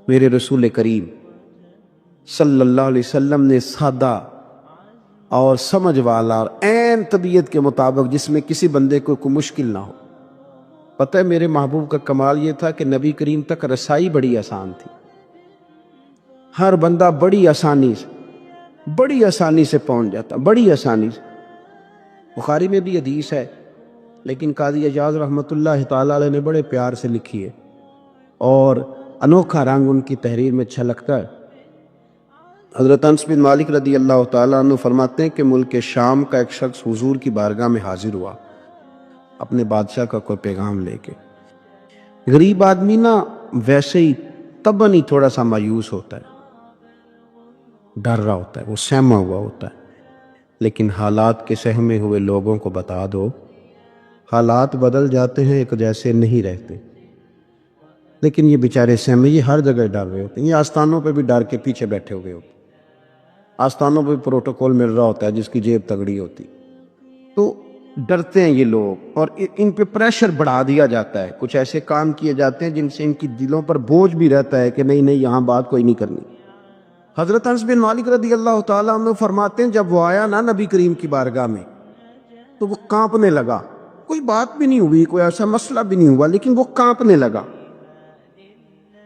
میرے رسول کریم صلی اللہ علیہ وسلم نے سادہ اور سمجھ والا اور عین طبیعت کے مطابق جس میں کسی بندے کو کوئی مشکل نہ ہو. پتہ ہے میرے محبوب کا کمال یہ تھا کہ نبی کریم تک رسائی بڑی آسان تھی. ہر بندہ بڑی آسانی سے پہنچ جاتا، بڑی آسانی سے. بخاری میں بھی حدیث ہے، لیکن قاضی اعجاز رحمۃ اللہ تعالیٰ علیہ نے بڑے پیار سے لکھی ہے اور انوکھا رنگ ان کی تحریر میں چھلکتا ہے. حضرت انس بن مالک رضی اللہ تعالیٰ عنہ فرماتے ہیں کہ ملک شام کا ایک شخص حضور کی بارگاہ میں حاضر ہوا اپنے بادشاہ کا کوئی پیغام لے کے. غریب آدمی نا ویسے ہی طبعاً ہی تھوڑا سا مایوس ہوتا ہے، ڈر رہا ہوتا ہے، وہ سہما ہوا ہوتا ہے. لیکن حالات کے سہمے ہوئے لوگوں کو بتا دو، حالات بدل جاتے ہیں، ایک جیسے نہیں رہتے. لیکن یہ بیچارے سہمے، یہ ہر جگہ ڈر رہے ہوتے ہیں. یہ آستانوں پہ بھی ڈر کے پیچھے بیٹھے ہوئے ہوتے ہیں. آستانوں پہ پروٹوکول مل رہا ہوتا ہے جس کی جیب تگڑی ہوتی، تو ڈرتے ہیں یہ لوگ اور ان پہ پریشر بڑھا دیا جاتا ہے. کچھ ایسے کام کیے جاتے ہیں جن سے ان کی دلوں پر بوجھ بھی رہتا ہے کہ نہیں یہاں بات کوئی نہیں کرنی. حضرت انس بن مالک رضی اللہ تعالیٰ عنہ فرماتے ہیں جب وہ آیا نا نبی کریم کی بارگاہ میں تو وہ کانپنے لگا. کوئی بات بھی نہیں ہوئی، کوئی ایسا مسئلہ بھی نہیں ہوا، لیکن وہ کانپنے لگا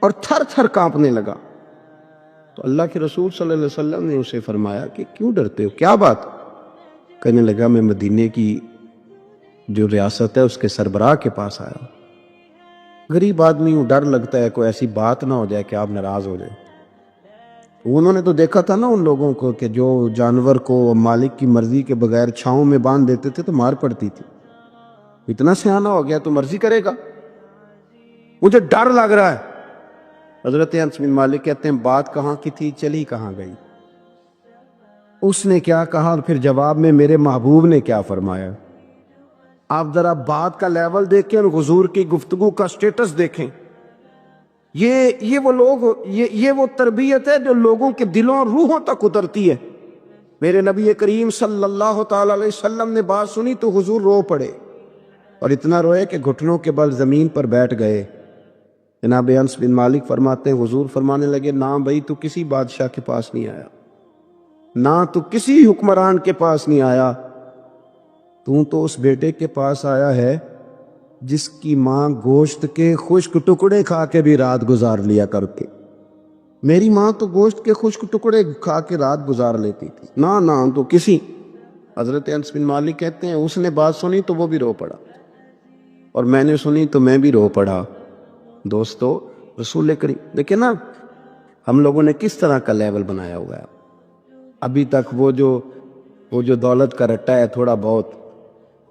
اور تھر تھر کانپنے لگا. تو اللہ کے رسول صلی اللہ علیہ وسلم نے اسے فرمایا کہ کیوں ڈرتے ہو، کیا بات؟ کہنے لگا میں مدینے کی جو ریاست ہے اس کے سربراہ کے پاس آیا. غریب آدمی ہوں، ڈر لگتا ہے کوئی ایسی بات نہ ہو جائے کہ آپ ناراض ہو جائیں. انہوں نے تو دیکھا تھا نا ان لوگوں کو کہ جو جانور کو مالک کی مرضی کے بغیر چھاؤں میں باندھ دیتے تھے تو مار پڑتی تھی. اتنا سیانہ ہو گیا تو مرضی کرے گا، مجھے ڈر لگ رہا ہے. حضرت انس بن مالک کہتے ہیں بات کہاں کی تھی، چلی کہاں گئی. اس نے کیا کہا اور پھر جواب میں میرے محبوب نے کیا فرمایا. آپ ذرا بات کا لیول دیکھیں اور حضور کی گفتگو کا سٹیٹس دیکھیں. یہ وہ لوگ، یہ وہ تربیت ہے جو لوگوں کے دلوں اور روحوں تک اترتی ہے. میرے نبی کریم صلی اللہ تعالی علیہ وسلم نے بات سنی تو حضور رو پڑے اور اتنا روئے کہ گھٹنوں کے بل زمین پر بیٹھ گئے. جناب انس بن مالک فرماتے ہیں حضور فرمانے لگے نہ بھائی تو کسی بادشاہ کے پاس نہیں آیا، نہ تو کسی حکمران کے پاس نہیں آیا، تو اس بیٹے کے پاس آیا ہے جس کی ماں گوشت کے خشک ٹکڑے کھا کے بھی رات گزار لیا کر کے. میری ماں تو گوشت کے خشک ٹکڑے کھا کے رات گزار لیتی تھی، نہ تو کسی. حضرت انس بن مالک کہتے ہیں اس نے بات سنی تو وہ بھی رو پڑا اور میں نے سنی تو میں بھی رو پڑا. دوستو رسول کریم دیکھیں نا ہم لوگوں نے کس طرح کا لیول بنایا ہوا ہے. ابھی تک وہ جو دولت کا رٹا ہے تھوڑا بہت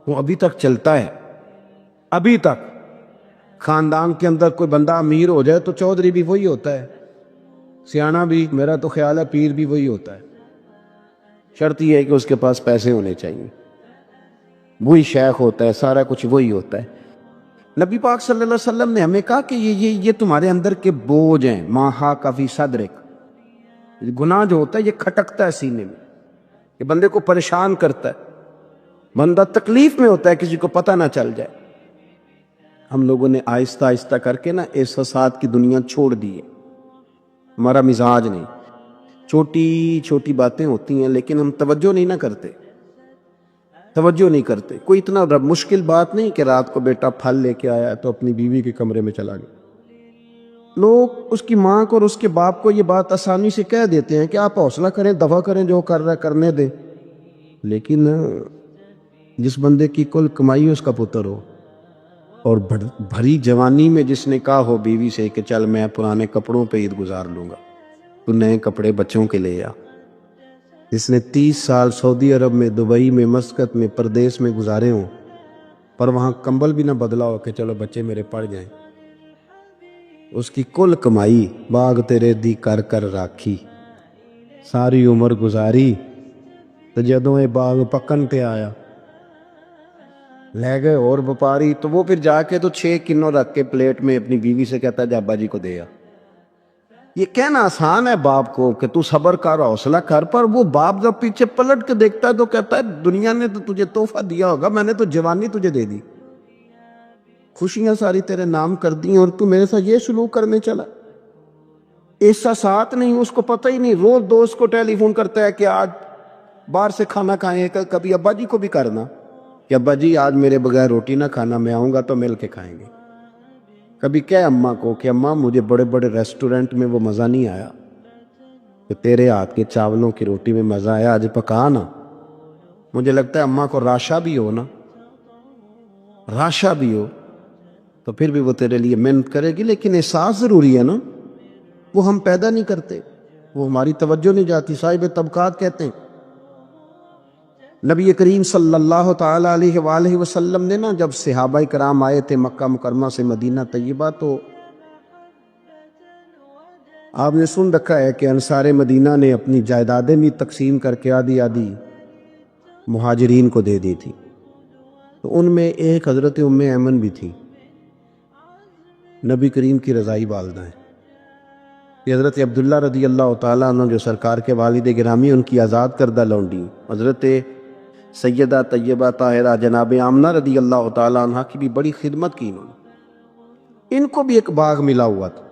وہ ابھی تک چلتا ہے. ابھی تک خاندان کے اندر کوئی بندہ امیر ہو جائے تو چودھری بھی وہی ہوتا ہے، سیانہ بھی، میرا تو خیال ہے پیر بھی وہی ہوتا ہے. شرط یہ ہے کہ اس کے پاس پیسے ہونے چاہیے. وہی شیخ ہوتا ہے، سارا کچھ وہی ہوتا ہے. نبی پاک صلی اللہ علیہ وسلم نے ہمیں کہا کہ یہ تمہارے اندر کے بوجھ ہیں. ما حاک فی صدرک، گناہ جو ہوتا ہے یہ کھٹکتا ہے سینے میں، یہ بندے کو پریشان کرتا ہے، بندہ تکلیف میں ہوتا ہے کسی کو پتہ نہ چل جائے. ہم لوگوں نے آہستہ آہستہ کر کے نا احساسات کی دنیا چھوڑ دی ہے. ہمارا مزاج نہیں، چھوٹی چھوٹی باتیں ہوتی ہیں لیکن ہم توجہ نہیں کرتے. کوئی اتنا مشکل بات نہیں کہ رات کو بیٹا پھل لے کے آیا تو اپنی بیوی کے کمرے میں چلا گیا. لوگ اس کی ماں کو اور اس کے باپ کو یہ بات آسانی سے کہہ دیتے ہیں کہ آپ حوصلہ کریں، دفع کریں، جو کر رہا ہے کرنے دیں. لیکن جس بندے کی کل کمائی اس کا پتر ہو اور بھری جوانی میں جس نے کہا ہو بیوی سے کہ چل میں پرانے کپڑوں پہ عید گزار لوں گا، تو نئے کپڑے بچوں کے لے آ. جس نے 30 سال سعودی عرب میں، دبئی میں، مسقط میں، پردیس میں گزارے ہوں پر وہاں کمبل بھی نہ بدلا ہو کہ چلو بچے میرے پڑھ جائیں. اس کی کل کمائی باغ تیرے دی کر کر راکھی، ساری عمر گزاری تو جدوں یہ باغ پکن پہ آیا لے گئے اور وپاری. تو وہ پھر جا کے تو 6 کنوں رکھ کے پلیٹ میں اپنی بیوی سے کہتا ہے جا ابا جی کو دے آ. یہ کہنا آسان ہے باپ کو کہ تو صبر کر، حوصلہ کر، پر وہ باپ جب پیچھے پلٹ کے دیکھتا ہے تو کہتا ہے دنیا نے تو تجھے تحفہ دیا ہوگا، میں نے تو جوانی تجھے دے دی، خوشیاں ساری تیرے نام کر دی اور تو میرے ساتھ یہ سلوک کرنے چلا. احساسات نہیں، اس کو پتہ ہی نہیں، روز دوست کو ٹیلی فون کرتا ہے کہ آج باہر سے کھانا کھائیں، کبھی ابا جی کو بھی کرنا کہ ابا جی آج میرے بغیر روٹی نہ کھانا، میں آؤں گا تو مل کے کھائیں گے۔ کبھی کہ اماں کو کہ اماں مجھے بڑے بڑے ریسٹورنٹ میں وہ مزہ نہیں آیا کہ تیرے ہاتھ کے چاولوں کی روٹی میں مزہ آیا، آج پکا نا۔ مجھے لگتا ہے اماں کو راشا بھی ہو نا، راشا بھی ہو تو پھر بھی وہ تیرے لیے محنت کرے گی، لیکن احساس ضروری ہے نا، وہ ہم پیدا نہیں کرتے، وہ ہماری توجہ نہیں جاتی۔ صاحب طبقات کہتے ہیں نبی کریم صلی اللہ تعالی علیہ وآلہ وسلم نے نا جب صحابہ کرام آئے تھے مکہ مکرمہ سے مدینہ طیبہ، تو آپ نے سن رکھا ہے کہ انصار مدینہ نے اپنی جائیدادیں بھی تقسیم کر کے آدھی آدھی مہاجرین کو دے دی تھی، تو ان میں ایک حضرت ام ایمن بھی تھی، نبی کریم کی رضائی والدہ ہیں۔ یہ حضرت عبداللہ رضی اللہ تعالیٰ عنہ جو سرکار کے والد گرامی، ان کی آزاد کردہ لونڈی حضرت سیدہ طیبہ طاہرہ جناب آمنہ رضی اللہ تعالیٰ عنہ کی بھی بڑی خدمت کی انہوں نے۔ ان کو بھی ایک باغ ملا ہوا تھا۔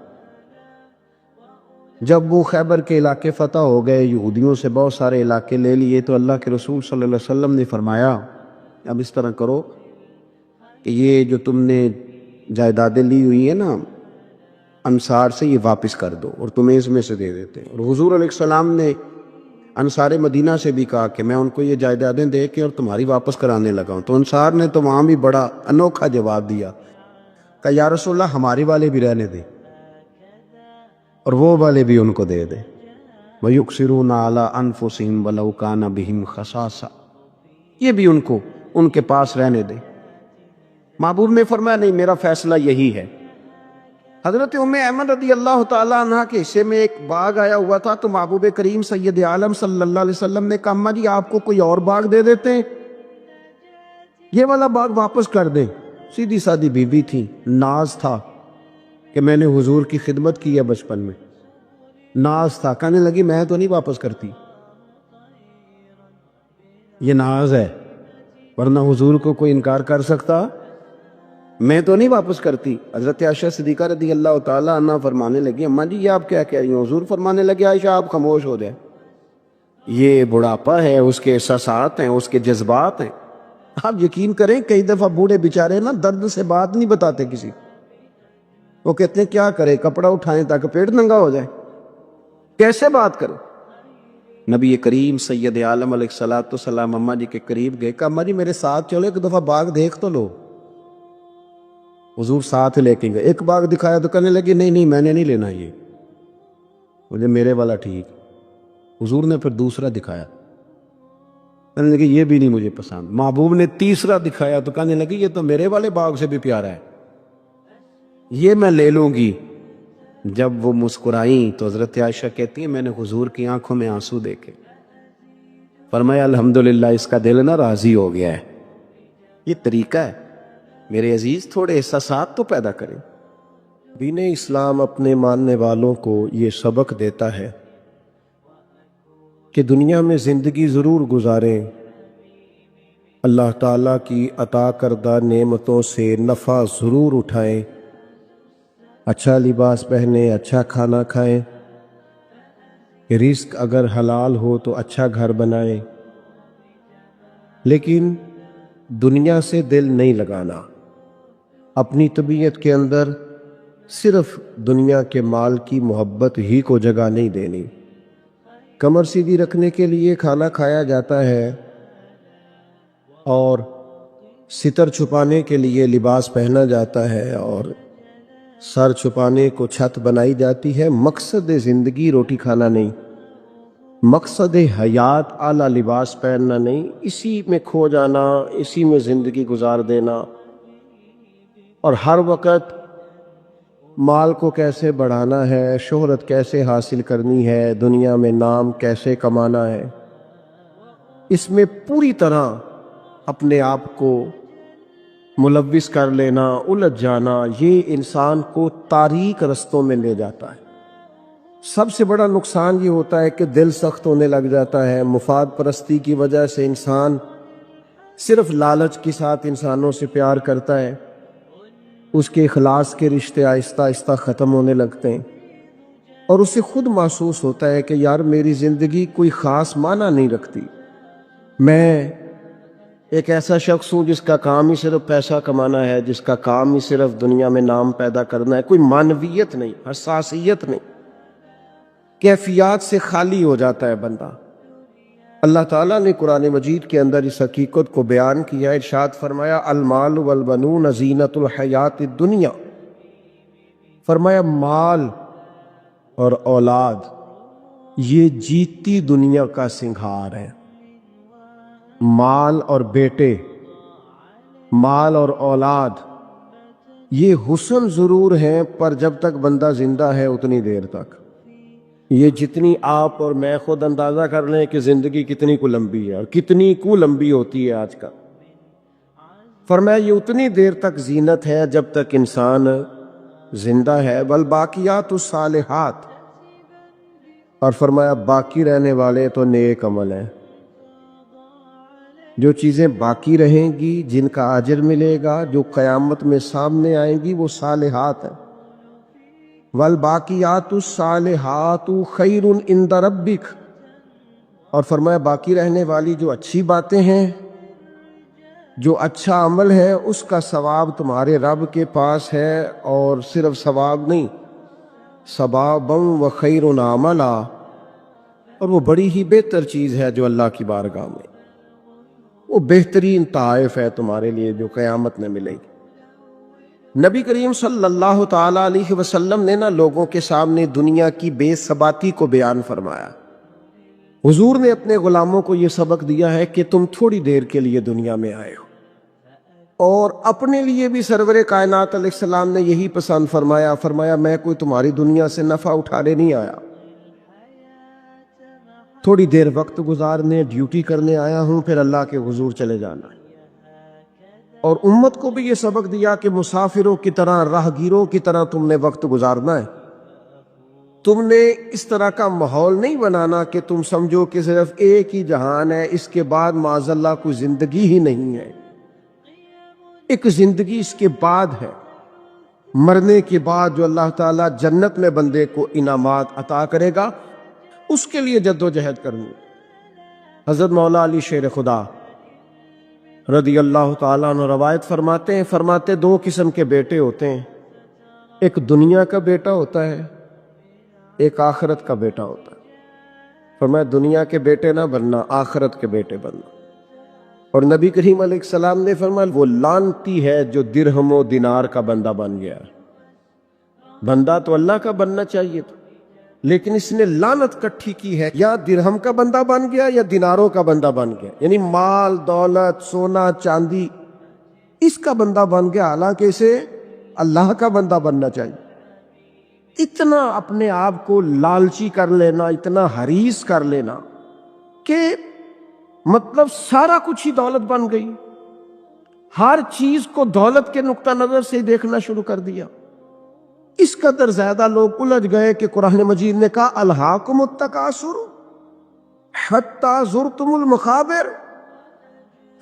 جب وہ خیبر کے علاقے فتح ہو گئے، یہودیوں سے بہت سارے علاقے لے لیے، تو اللہ کے رسول صلی اللہ علیہ وسلم نے فرمایا اب اس طرح کرو کہ یہ جو تم نے جائیدادیں لی ہوئی ہیں نا انصار سے، یہ واپس کر دو اور تمہیں اس میں سے دے دیتے ہیں۔ اور حضور علیہ السلام نے انصار مدینہ سے بھی کہا کہ میں ان کو یہ جائیدادیں دے کے اور تمہاری واپس کرانے لگا ہوں۔ تو انصار نے تو وہاں بھی بڑا انوکھا جواب دیا کہ یا رسول اللہ ہمارے والے بھی رہنے دیں اور وہ والے بھی ان کو دے دیں۔ وَيُقْصِرُونَ عَلَىٰ أَنفُسِهِمْ وَلَوْ كَانَ بِهِمْ خَصَاصَةٌ، یہ بھی ان کے پاس رہنے دیں۔ محبوب نے فرمایا نہیں، میرا فیصلہ یہی ہے۔ حضرت ام ایمن رضی اللہ تعالیٰ عنہ کے حصے میں ایک باغ آیا ہوا تھا، تو محبوب کریم سید عالم صلی اللہ علیہ وسلم نے کہا اماں جی آپ کو کوئی اور باغ دے دیتے ہیں، یہ والا باغ واپس کر دیں۔ سیدھی سادی بیوی تھی، ناز تھا کہ میں نے حضور کی خدمت کی ہے بچپن میں، ناز تھا، کہنے لگی میں تو نہیں واپس کرتی، یہ ناز ہے، ورنہ حضور کو کوئی انکار کر سکتا؟ میں تو نہیں واپس کرتی۔ حضرت عائشہ صدیقہ رضی اللہ تعالیٰ عنہ فرمانے لگی اماں جی یہ آپ کیا کہہ رہی ہیں؟ حضور فرمانے لگے عائشہ آپ خاموش ہو جائے، یہ بڑھاپا ہے، اس کے احساسات ہیں، اس کے جذبات ہیں۔ آپ یقین کریں کئی دفعہ بوڑھے بیچارے نا درد سے بات نہیں بتاتے کسی، وہ کہتے ہیں کیا کرے، کپڑا اٹھائیں تاکہ پیٹ ننگا ہو جائے، کیسے بات کریں؟ نبی کریم سید عالم علیہ السلام اماں جی کے قریب گئے، کہا اماں جی میرے ساتھ چلو، ایک دفعہ باغ دیکھ تو لو۔ حضور ساتھ لے کے گئے، ایک باغ دکھایا تو کہنے لگی نہیں میں نے نہیں لینا، یہ مجھے میرے والا ٹھیک۔ حضور نے پھر دوسرا دکھایا، کہنے لگی یہ بھی نہیں مجھے پسند۔ محبوب نے تیسرا دکھایا تو کہنے لگی یہ تو میرے والے باغ سے بھی پیارا ہے، یہ میں لے لوں گی۔ جب وہ مسکرائیں تو حضرت عائشہ کہتی ہیں میں نے حضور کی آنکھوں میں آنسو دیکھے، فرمایا الحمدللہ اس کا دل نہ راضی ہو گیا ہے۔ یہ طریقہ ہے میرے عزیز، تھوڑے احساسات تو پیدا کریں۔ دین اسلام اپنے ماننے والوں کو یہ سبق دیتا ہے کہ دنیا میں زندگی ضرور گزاریں، اللہ تعالیٰ کی عطا کردہ نعمتوں سے نفع ضرور اٹھائیں، اچھا لباس پہنیں، اچھا کھانا کھائیں، رزق اگر حلال ہو تو اچھا گھر بنائیں، لیکن دنیا سے دل نہیں لگانا، اپنی طبیعت کے اندر صرف دنیا کے مال کی محبت ہی کو جگہ نہیں دینی۔ کمر سیدھی رکھنے کے لیے کھانا کھایا جاتا ہے اور ستر چھپانے کے لیے لباس پہنا جاتا ہے اور سر چھپانے کو چھت بنائی جاتی ہے۔ مقصد زندگی روٹی کھانا نہیں، مقصد حیات اعلیٰ لباس پہننا نہیں، اسی میں کھو جانا، اسی میں زندگی گزار دینا، اور ہر وقت مال کو کیسے بڑھانا ہے، شہرت کیسے حاصل کرنی ہے، دنیا میں نام کیسے کمانا ہے، اس میں پوری طرح اپنے آپ کو ملوث کر لینا، الجھ جانا، یہ انسان کو تاریک رستوں میں لے جاتا ہے۔ سب سے بڑا نقصان یہ ہوتا ہے کہ دل سخت ہونے لگ جاتا ہے، مفاد پرستی کی وجہ سے انسان صرف لالچ کے ساتھ انسانوں سے پیار کرتا ہے، اس کے اخلاص کے رشتے آہستہ آہستہ ختم ہونے لگتے ہیں۔ اور اسے خود محسوس ہوتا ہے کہ یار میری زندگی کوئی خاص معنی نہیں رکھتی، میں ایک ایسا شخص ہوں جس کا کام ہی صرف پیسہ کمانا ہے، جس کا کام ہی صرف دنیا میں نام پیدا کرنا ہے، کوئی معنویت نہیں، حساسیت نہیں، کیفیات سے خالی ہو جاتا ہے بندہ۔ اللہ تعالیٰ نے قرآن مجید کے اندر اس حقیقت کو بیان کیا، ارشاد فرمایا المال والبنون زینت الحیات الدنیا، فرمایا مال اور اولاد یہ جیتی دنیا کا سنگھار ہے۔ مال اور بیٹے، مال اور اولاد یہ حسن ضرور ہیں، پر جب تک بندہ زندہ ہے اتنی دیر تک۔ یہ جتنی آپ اور میں خود اندازہ کر لیں کہ زندگی کتنی کو لمبی ہے اور کتنی کو لمبی ہوتی ہے آج کا، فرمایا یہ اتنی دیر تک زینت ہے جب تک انسان زندہ ہے، والباقیات الصالحات، اور فرمایا باقی رہنے والے تو نیک عمل ہیں۔ جو چیزیں باقی رہیں گی، جن کا اجر ملے گا، جو قیامت میں سامنے آئیں گی، وہ صالحات ہیں۔ والباقیات الصالحات خیر عند ربک، اور فرمایا باقی رہنے والی جو اچھی باتیں ہیں، جو اچھا عمل ہے، اس کا ثواب تمہارے رب کے پاس ہے، اور صرف ثواب نہیں، ثوابا و خیر عملا، اور وہ بڑی ہی بہتر چیز ہے جو اللہ کی بارگاہ میں، وہ بہترین تحائف ہے تمہارے لیے جو قیامت میں ملے گی۔ نبی کریم صلی اللہ تعالی علیہ وسلم نے لوگوں کے سامنے دنیا کی بے ثباتی کو بیان فرمایا۔ حضور نے اپنے غلاموں کو یہ سبق دیا ہے کہ تم تھوڑی دیر کے لیے دنیا میں آئے ہو، اور اپنے لیے بھی سرور کائنات علیہ السلام نے یہی پسند فرمایا، فرمایا میں کوئی تمہاری دنیا سے نفع اٹھانے نہیں آیا، تھوڑی دیر وقت گزارنے، ڈیوٹی کرنے آیا ہوں، پھر اللہ کے حضور چلے جانا ہے۔ اور امت کو بھی یہ سبق دیا کہ مسافروں کی طرح، راہگیروں کی طرح تم نے وقت گزارنا ہے۔ تم نے اس طرح کا ماحول نہیں بنانا کہ تم سمجھو کہ صرف ایک ہی جہان ہے، اس کے بعد معاذ اللہ کوئی زندگی ہی نہیں ہے۔ ایک زندگی اس کے بعد ہے، مرنے کے بعد جو اللہ تعالیٰ جنت میں بندے کو انعامات عطا کرے گا، اس کے لیے جد و جہد کرنی۔ حضرت مولا علی شیر خدا رضی اللہ تعالیٰ عنہ روایت فرماتے دو قسم کے بیٹے ہوتے ہیں، ایک دنیا کا بیٹا ہوتا ہے، ایک آخرت کا بیٹا ہوتا ہے۔ فرمایا دنیا کے بیٹے نہ بننا، آخرت کے بیٹے بننا۔ اور نبی کریم علیہ السلام نے فرمایا وہ لعنتی ہے جو درہم و دینار کا بندہ بن گیا۔ بندہ تو اللہ کا بننا چاہیے تھا، لیکن اس نے لعنت کٹھی کی ہے، یا درہم کا بندہ بن گیا یا دیناروں کا بندہ بن گیا، یعنی مال دولت سونا چاندی اس کا بندہ بن گیا، حالانکہ اسے اللہ کا بندہ بننا چاہیے۔ اتنا اپنے آپ کو لالچی کر لینا، اتنا حریص کر لینا کہ مطلب سارا کچھ ہی دولت بن گئی، ہر چیز کو دولت کے نقطہ نظر سے دیکھنا شروع کر دیا۔ اس قدر زیادہ لوگ الجھ گئے کہ قرآن مجید نے کہا الہاکم التکاثر حتی زرتم المقابر،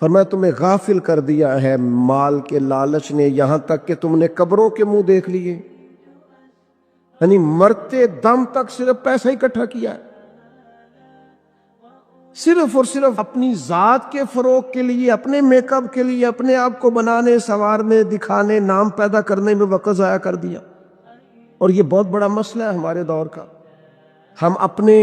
فرمایا تمہیں غافل کر دیا ہے مال کے لالچ نے، یہاں تک کہ تم نے قبروں کے منہ دیکھ لیے، یعنی مرتے دم تک صرف پیسہ اکٹھا کیا ہے، صرف اور صرف اپنی ذات کے فروغ کے لیے، اپنے میک اپ کے لیے، اپنے آپ کو بنانے سنوارنے دکھانے نام پیدا کرنے میں وقت ضائع کر دیا۔ اور یہ بہت بڑا مسئلہ ہے ہمارے دور کا، ہم اپنے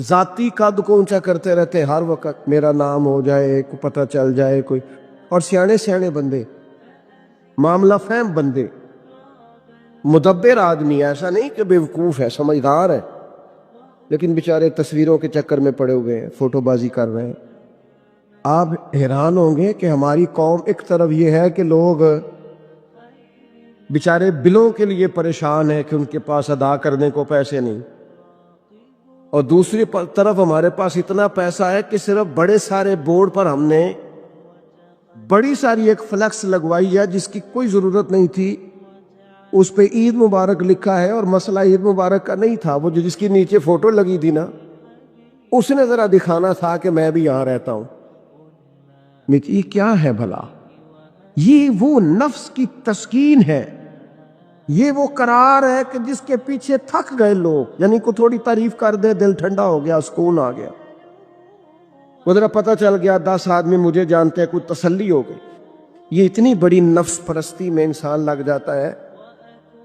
ذاتی قد کو اونچا کرتے رہتے ہر وقت، میرا نام ہو جائے، کو پتہ چل جائے کوئی، اور سیانے بندے، معاملہ فہم بندے، مدبر آدمی، ایسا نہیں کہ بیوقوف ہے، سمجھدار ہے، لیکن بیچارے تصویروں کے چکر میں پڑے ہوئے ہیں، فوٹو بازی کر رہے ہیں۔ آپ حیران ہوں گے کہ ہماری قوم ایک طرف یہ ہے کہ لوگ بیچارے بلوں کے لیے پریشان ہیں کہ ان کے پاس ادا کرنے کو پیسے نہیں، اور دوسری طرف ہمارے پاس اتنا پیسہ ہے کہ صرف بڑے سارے بورڈ پر ہم نے بڑی ساری ایک فلیکس لگوائی ہے جس کی کوئی ضرورت نہیں تھی، اس پہ عید مبارک لکھا ہے، اور مسئلہ عید مبارک کا نہیں تھا، وہ جو جس کی نیچے فوٹو لگی تھی نا، اس نے ذرا دکھانا تھا کہ میں بھی یہاں رہتا ہوں۔ یہ کیا ہے بھلا؟ یہ وہ نفس کی تسکین ہے یہ وہ قرار ہے کہ جس کے پیچھے تھک گئے لوگ، یعنی کو تھوڑی تعریف کر دے دل ٹھنڈا ہو گیا، سکون آ گیا، ادھر پتہ چل گیا 10 آدمی مجھے جانتے ہیں، کوئی تسلی ہو گئی۔ یہ اتنی بڑی نفس پرستی میں انسان لگ جاتا ہے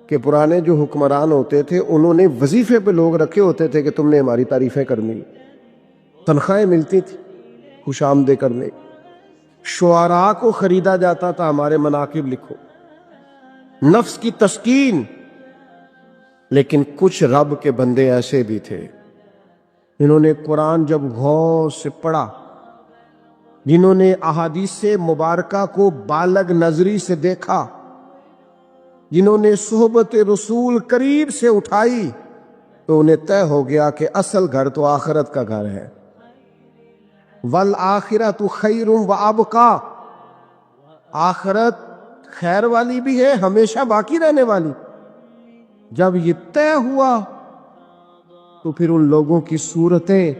کہ پرانے جو حکمران ہوتے تھے انہوں نے وظیفے پہ لوگ رکھے ہوتے تھے کہ تم نے ہماری تعریفیں کرنی، تنخواہیں ملتی تھی خوش آمدے کرنے، شعراء کو خریدا جاتا تھا ہمارے مناقب لکھو، نفس کی تسکین۔ لیکن کچھ رب کے بندے ایسے بھی تھے جنہوں نے قرآن جب غور سے پڑھا، جنہوں نے احادیث مبارکہ کو بالغ نظری سے دیکھا، جنہوں نے صحبت رسول قریب سے اٹھائی، تو انہیں طے ہو گیا کہ اصل گھر تو آخرت کا گھر ہے۔ وَالْآخِرَةُ خَيْرٌ وَأَبْقَىٰ، آخرت خیر والی بھی ہے، ہمیشہ باقی رہنے والی۔ جب یہ طے ہوا تو پھر ان لوگوں کی صورتیں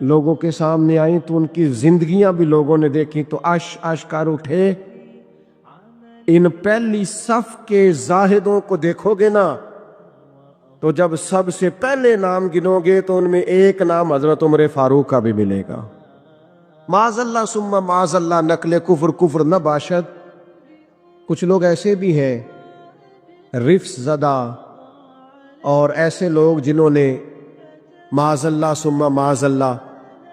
لوگوں کے سامنے آئیں، تو ان کی زندگیاں بھی لوگوں نے دیکھی، تو اش کر اٹھے۔ ان پہلی صف کے زاہدوں کو دیکھو گے نا، تو جب سب سے پہلے نام گنو گے تو ان میں ایک نام حضرت عمر فاروق کا بھی ملے گا۔ معاذ اللہ ثم معاذ اللہ، نقل کفر نہ باشد۔ کچھ لوگ ایسے بھی ہیں رفس زدہ، اور ایسے لوگ جنہوں نے معاذ اللہ ثم معاذ اللہ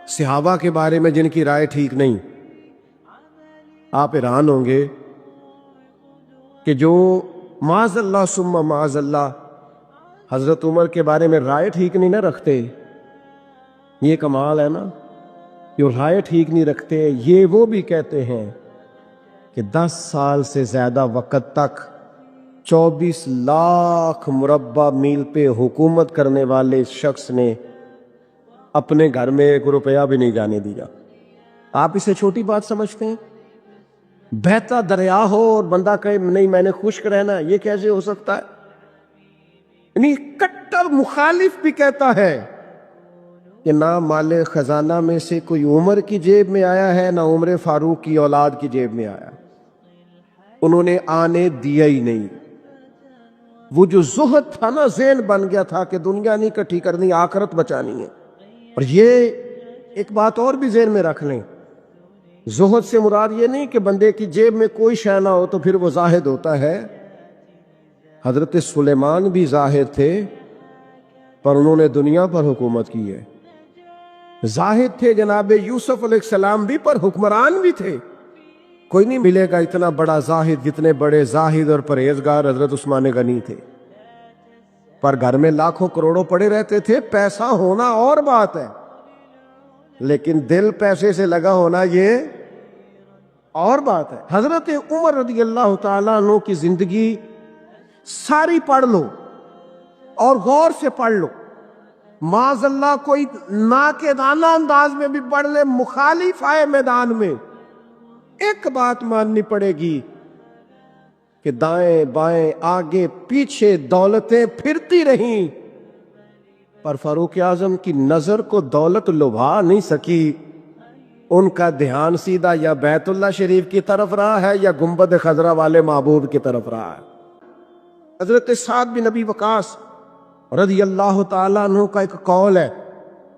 صحابہ کے بارے میں جن کی رائے ٹھیک نہیں۔ آپ حیران ہوں گے کہ جو معاذ اللہ ثم معاذ اللہ حضرت عمر کے بارے میں رائے ٹھیک نہیں نہ رکھتے، یہ کمال ہے نا، جو رائے ٹھیک نہیں رکھتے، یہ وہ بھی کہتے ہیں کہ 10 سال سے زیادہ وقت تک 24 لاکھ مربع میل پہ حکومت کرنے والے شخص نے اپنے گھر میں 1 روپیہ بھی نہیں جانے دیا۔ آپ اسے چھوٹی بات سمجھتے ہیں؟ بہتا دریا ہو اور بندہ کہے نہیں میں نے خشک رہنا، یہ کیسے ہو سکتا ہے؟ یعنی کٹر مخالف بھی کہتا ہے کہ نہ مال خزانہ میں سے کوئی عمر کی جیب میں آیا ہے، نہ عمر فاروق کی اولاد کی جیب میں آیا، انہوں نے آنے دیا ہی نہیں۔ وہ جو زہد تھا نا، ذہن بن گیا تھا کہ دنیا نہیں کٹھی کرنی، آخرت بچانی ہے۔ اور یہ ایک بات اور بھی ذہن میں رکھ لیں، زہد سے مراد یہ نہیں کہ بندے کی جیب میں کوئی شے نہ ہو تو پھر وہ زاہد ہوتا ہے۔ حضرت سلیمان بھی زاہد تھے، پر انہوں نے دنیا پر حکومت کی ہے۔ زاہد تھے جناب یوسف علیہ السلام بھی، پر حکمران بھی تھے۔ کوئی نہیں ملے گا اتنا بڑا زاہد جتنے بڑے زاہد اور پرہیزگار حضرت عثمان غنی تھے، پر گھر میں لاکھوں کروڑوں پڑے رہتے تھے۔ پیسہ ہونا اور بات ہے، لیکن دل پیسے سے لگا ہونا یہ اور بات ہے۔ حضرت عمر رضی اللہ تعالیٰ عنہ کی زندگی ساری پڑھ لو اور غور سے پڑھ لو، معاذ اللہ کوئی ناقدانہ انداز میں بھی پڑھ لے، مخالف آئے میدان میں، ایک بات ماننی پڑے گی کہ دائیں بائیں آگے پیچھے دولتیں پھرتی رہیں، پر فاروق اعظم کی نظر کو دولت لبھا نہیں سکی۔ ان کا دھیان سیدھا یا بیت اللہ شریف کی طرف رہا ہے یا گنبد خضرا والے معبود کی طرف رہا ہے۔ حضرت سعد بن ابی وقاص رضی اللہ تعالیٰ عنہ کا ایک قول ہے،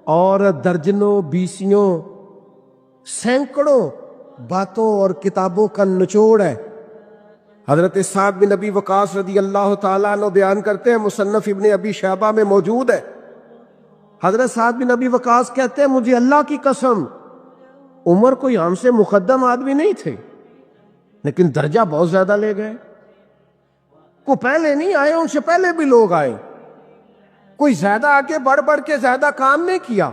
اور درجنوں بیسیوں سینکڑوں باتوں اور کتابوں کا نچوڑ ہے۔ حضرت سعد بن ابی وقاص رضی اللہ تعالیٰ عنہ بیان کرتے ہیں، مصنف ابن ابی شیبہ میں موجود ہے۔ حضرت سعد بن ابی وقاص کہتے ہیں مجھے اللہ کی قسم عمر کوئی ہم سے مقدم آدمی نہیں تھے، لیکن درجہ بہت زیادہ لے گئے۔ کو پہلے نہیں آئے، ان سے پہلے بھی لوگ آئے، کوئی زیادہ آگے بڑھ کے زیادہ کام نہیں کیا۔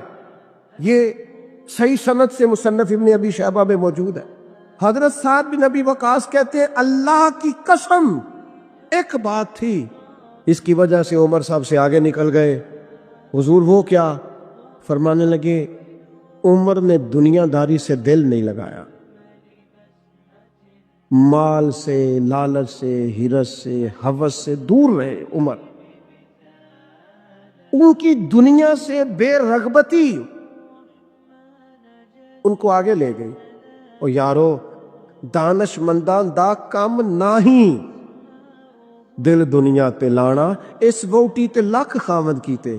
یہ صحیح سند سے مصنف ابن ابی شیبہ میں موجود ہے۔ حضرت سعد بن ابی وقاص کہتے ہیں اللہ کی قسم ایک بات تھی، اس کی وجہ سے عمر صاحب سے آگے نکل گئے۔ حضور وہ کیا؟ فرمانے لگے عمر نے دنیا داری سے دل نہیں لگایا، مال سے، لالچ سے، ہرس سے، ہوس سے دور رہے عمر۔ ان کی دنیا سے بے رغبتی ان کو آگے لے گئی۔ اور یارو دانش مندان دا کام نہیں، دل دنیا تے لانا، اس ووٹی تے لاکھ خامد کیتے۔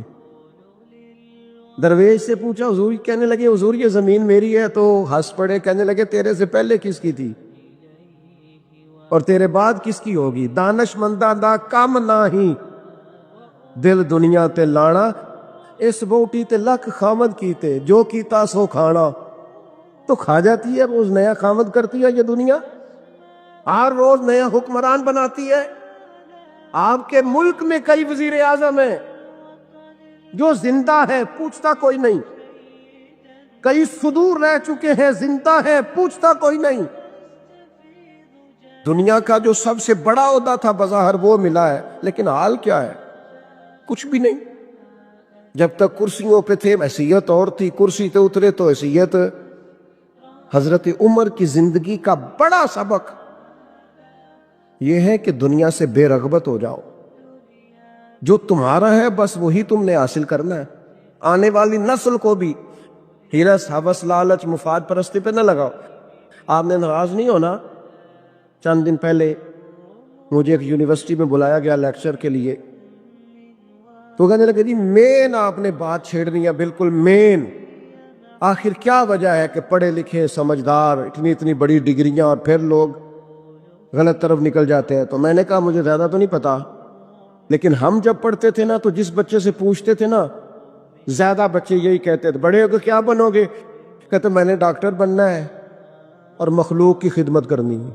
درویش سے پوچھا، حضور کہنے لگے حضور یہ زمین میری ہے، تو ہنس پڑے، کہنے لگے تیرے سے پہلے کس کی تھی اور تیرے بعد کس کی ہوگی؟ دانش مندہ دا کم نہیں، دل دنیا تے لانا، اس ووٹی تے لاکھ خامد کیتے، جو کیتا سو کھانا۔ تو کھا جاتی ہے، روز نیا خامد کرتی ہے یہ دنیا، ہر روز نیا حکمران بناتی ہے۔ آپ کے ملک میں کئی وزیر اعظم ہیں جو زندہ ہے، پوچھتا کوئی نہیں، کئی صدور رہ چکے ہیں، زندہ ہے، پوچھتا کوئی نہیں۔ دنیا کا جو سب سے بڑا عہدہ تھا بظاہر وہ ملا ہے، لیکن حال کیا ہے؟ کچھ بھی نہیں۔ جب تک کرسیوں پہ تھے حیثیت اور تھی، کرسی تے اترے تو حیثیت۔ حضرت عمر کی زندگی کا بڑا سبق یہ ہے کہ دنیا سے بے رغبت ہو جاؤ، جو تمہارا ہے بس وہی تم نے حاصل کرنا ہے۔ آنے والی نسل کو بھی ہرس، ہوس، لالچ، مفاد پرستی پہ نہ لگاؤ۔ آپ نے ناراض نہیں ہونا، چند دن پہلے مجھے ایک یونیورسٹی میں بلایا گیا لیکچر کے لیے، تو کہنے لگے جی مین آپ نے بات چھیڑنی ہے، بالکل مین، آخر کیا وجہ ہے کہ پڑھے لکھے سمجھدار اتنی بڑی ڈگریاں اور پھر لوگ غلط طرف نکل جاتے ہیں؟ تو میں نے کہا مجھے زیادہ تو نہیں پتا، لیکن ہم جب پڑھتے تھے نا تو جس بچے سے پوچھتے تھے نا، زیادہ بچے یہی کہتے تھے بڑے ہو کے کیا بنو گے؟ کہتے میں نے ڈاکٹر بننا ہے اور مخلوق کی خدمت کرنی ہے،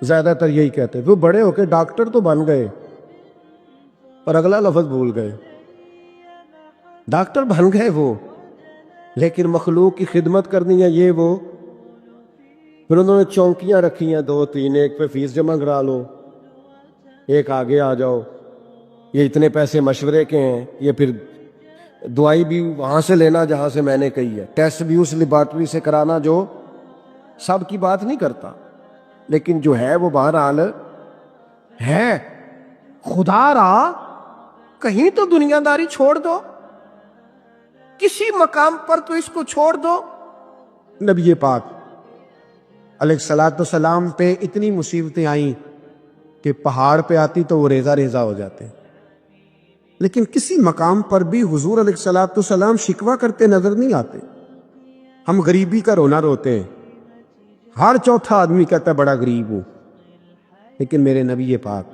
زیادہ تر یہی کہتے تھے۔ وہ بڑے ہو کے ڈاکٹر تو بن گئے پر اگلا لفظ بھول گئے، ڈاکٹر بن گئے وہ، لیکن مخلوق کی خدمت کرنی ہے یہ وہ۔ پھر انہوں نے چونکیاں رکھی ہیں 2-3، ایک پہ فیس جمع کرا لو، ایک آگے آ جاؤ، یہ اتنے پیسے مشورے کے ہیں، یہ پھر دعائی بھی وہاں سے لینا جہاں سے میں نے کہی ہے، ٹیسٹ بھی اس لیبارٹری سے کرانا جو سب کی بات نہیں کرتا، لیکن جو ہے وہ بہرحال ہے۔ خدا را کہیں تو دنیا داری چھوڑ دو، کسی مقام پر تو اس کو چھوڑ دو۔ نبی پاک علیہ السلام پہ اتنی مصیبتیں آئیں کہ پہاڑ پہ آتی تو وہ ریزہ ریزہ ہو جاتے، لیکن کسی مقام پر بھی حضور علیہ السلام شکوہ کرتے نظر نہیں آتے۔ ہم غریبی کا رونا روتے ہیں، ہر چوتھا آدمی کہتا ہے بڑا غریب ہوں، لیکن میرے نبی پاک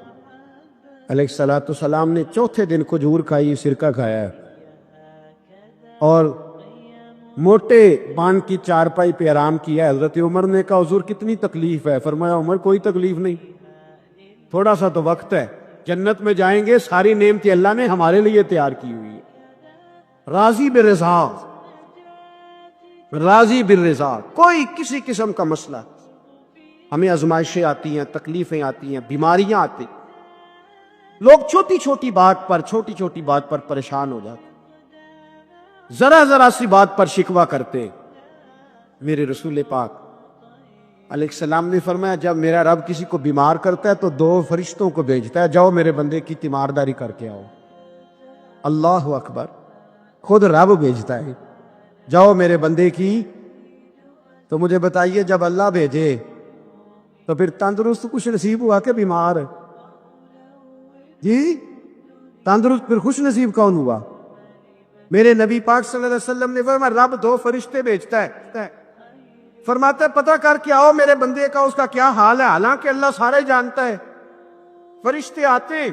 علیہ السلام نے چوتھے دن کھجور کھائی، سرکہ کھایا ہے، اور موٹے بان کی چارپائی پہ آرام کیا ہے۔ حضرت عمر نے کہا حضور کتنی تکلیف ہے؟ فرمایا عمر کوئی تکلیف نہیں، تھوڑا سا تو وقت ہے، جنت میں جائیں گے، ساری نعمتیں اللہ نے ہمارے لیے تیار کی ہوئی ہے، راضی بالرضا، راضی بالرضا، کوئی کسی قسم کا مسئلہ۔ ہمیں آزمائشیں آتی ہیں، تکلیفیں آتی ہیں، بیماریاں آتی، لوگ چھوٹی چھوٹی بات پر پریشان ہو جاتے، ذرا سی بات پر شکوہ کرتے۔ میرے رسول پاک علیہ السلام نے فرمایا جب میرا رب کسی کو بیمار کرتا ہے تو 2 فرشتوں کو بھیجتا ہے، جاؤ میرے بندے کی تیمارداری کر کے آؤ۔ اللہ اکبر، خود رب بھیجتا ہے، جاؤ میرے بندے کی۔ تو مجھے بتائیے جب اللہ بھیجے تو پھر تندرست خوش نصیب ہوا کہ بیمار؟ جی تندرست پھر خوش نصیب کون ہوا؟ میرے نبی پاک صلی اللہ علیہ وسلم نے فرمایا رب 2 فرشتے بھیجتا ہے، فرماتا ہے پتہ کر کے آؤ میرے بندے کا اس کا کیا حال ہے، حالانکہ اللہ سارے جانتا ہے۔ فرشتے آتے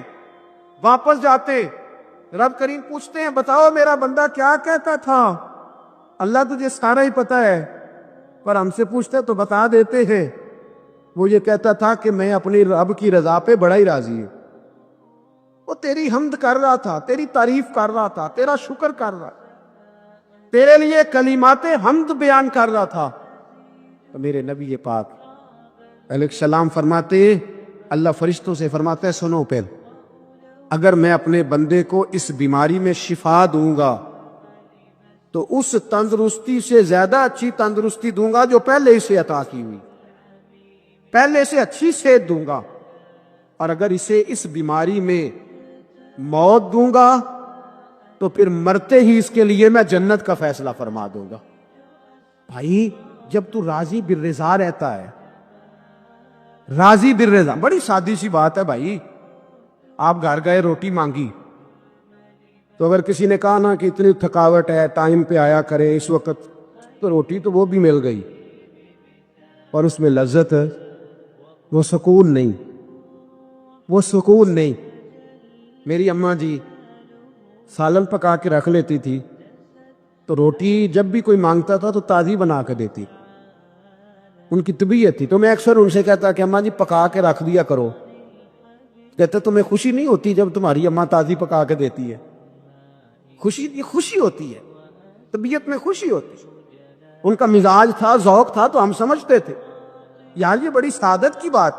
واپس جاتے، رب کریم پوچھتے ہیں بتاؤ میرا بندہ کیا کہتا تھا؟ اللہ تجھے سارا ہی پتہ ہے، پر ہم سے پوچھتے تو بتا دیتے ہیں۔ وہ یہ کہتا تھا کہ میں اپنی رب کی رضا پہ بڑا ہی راضی ہوں، وہ تیری حمد کر رہا تھا، تیری تعریف کر رہا تھا، تیرا شکر کر رہا تھا، تیرے لیے کلمات حمد بیان کر رہا تھا۔ تو میرے نبی پاک علیہ السلام فرماتے، اللہ فرشتوں سے فرماتا ہے سنو پہل، اگر میں اپنے بندے کو اس بیماری میں شفا دوں گا تو اس تندرستی سے زیادہ اچھی تندرستی دوں گا جو پہلے اسے عطا کی ہوئی، پہلے سے اچھی صحت دوں گا، اور اگر اسے اس بیماری میں موت دوں گا تو پھر مرتے ہی اس کے لیے میں جنت کا فیصلہ فرما دوں گا۔ بھائی جب تو راضی بالرضا رہتا ہے، راضی بالرضا، بڑی سادی سی بات ہے بھائی، آپ گھر گئے روٹی مانگی تو اگر کسی نے کہا نا کہ اتنی تھکاوٹ ہے ٹائم پہ آیا کرے اس وقت، تو روٹی تو وہ بھی مل گئی اور اس میں لذت ہے، وہ سکون نہیں، وہ سکون نہیں۔ میری اماں جی سالن پکا کے رکھ لیتی تھی تو روٹی جب بھی کوئی مانگتا تھا تو تازی بنا کے دیتی، ان کی طبیعت تھی۔ تو میں اکثر ان سے کہتا کہ اماں جی پکا کے رکھ دیا کرو، کہتے تمہیں خوشی نہیں ہوتی جب تمہاری اماں تازی پکا کے دیتی ہے؟ خوشی ہوتی ہے، طبیعت میں خوشی ہوتی ہے۔ ان کا مزاج تھا، ذوق تھا، تو ہم سمجھتے تھے یار یہ بڑی سعادت کی بات۔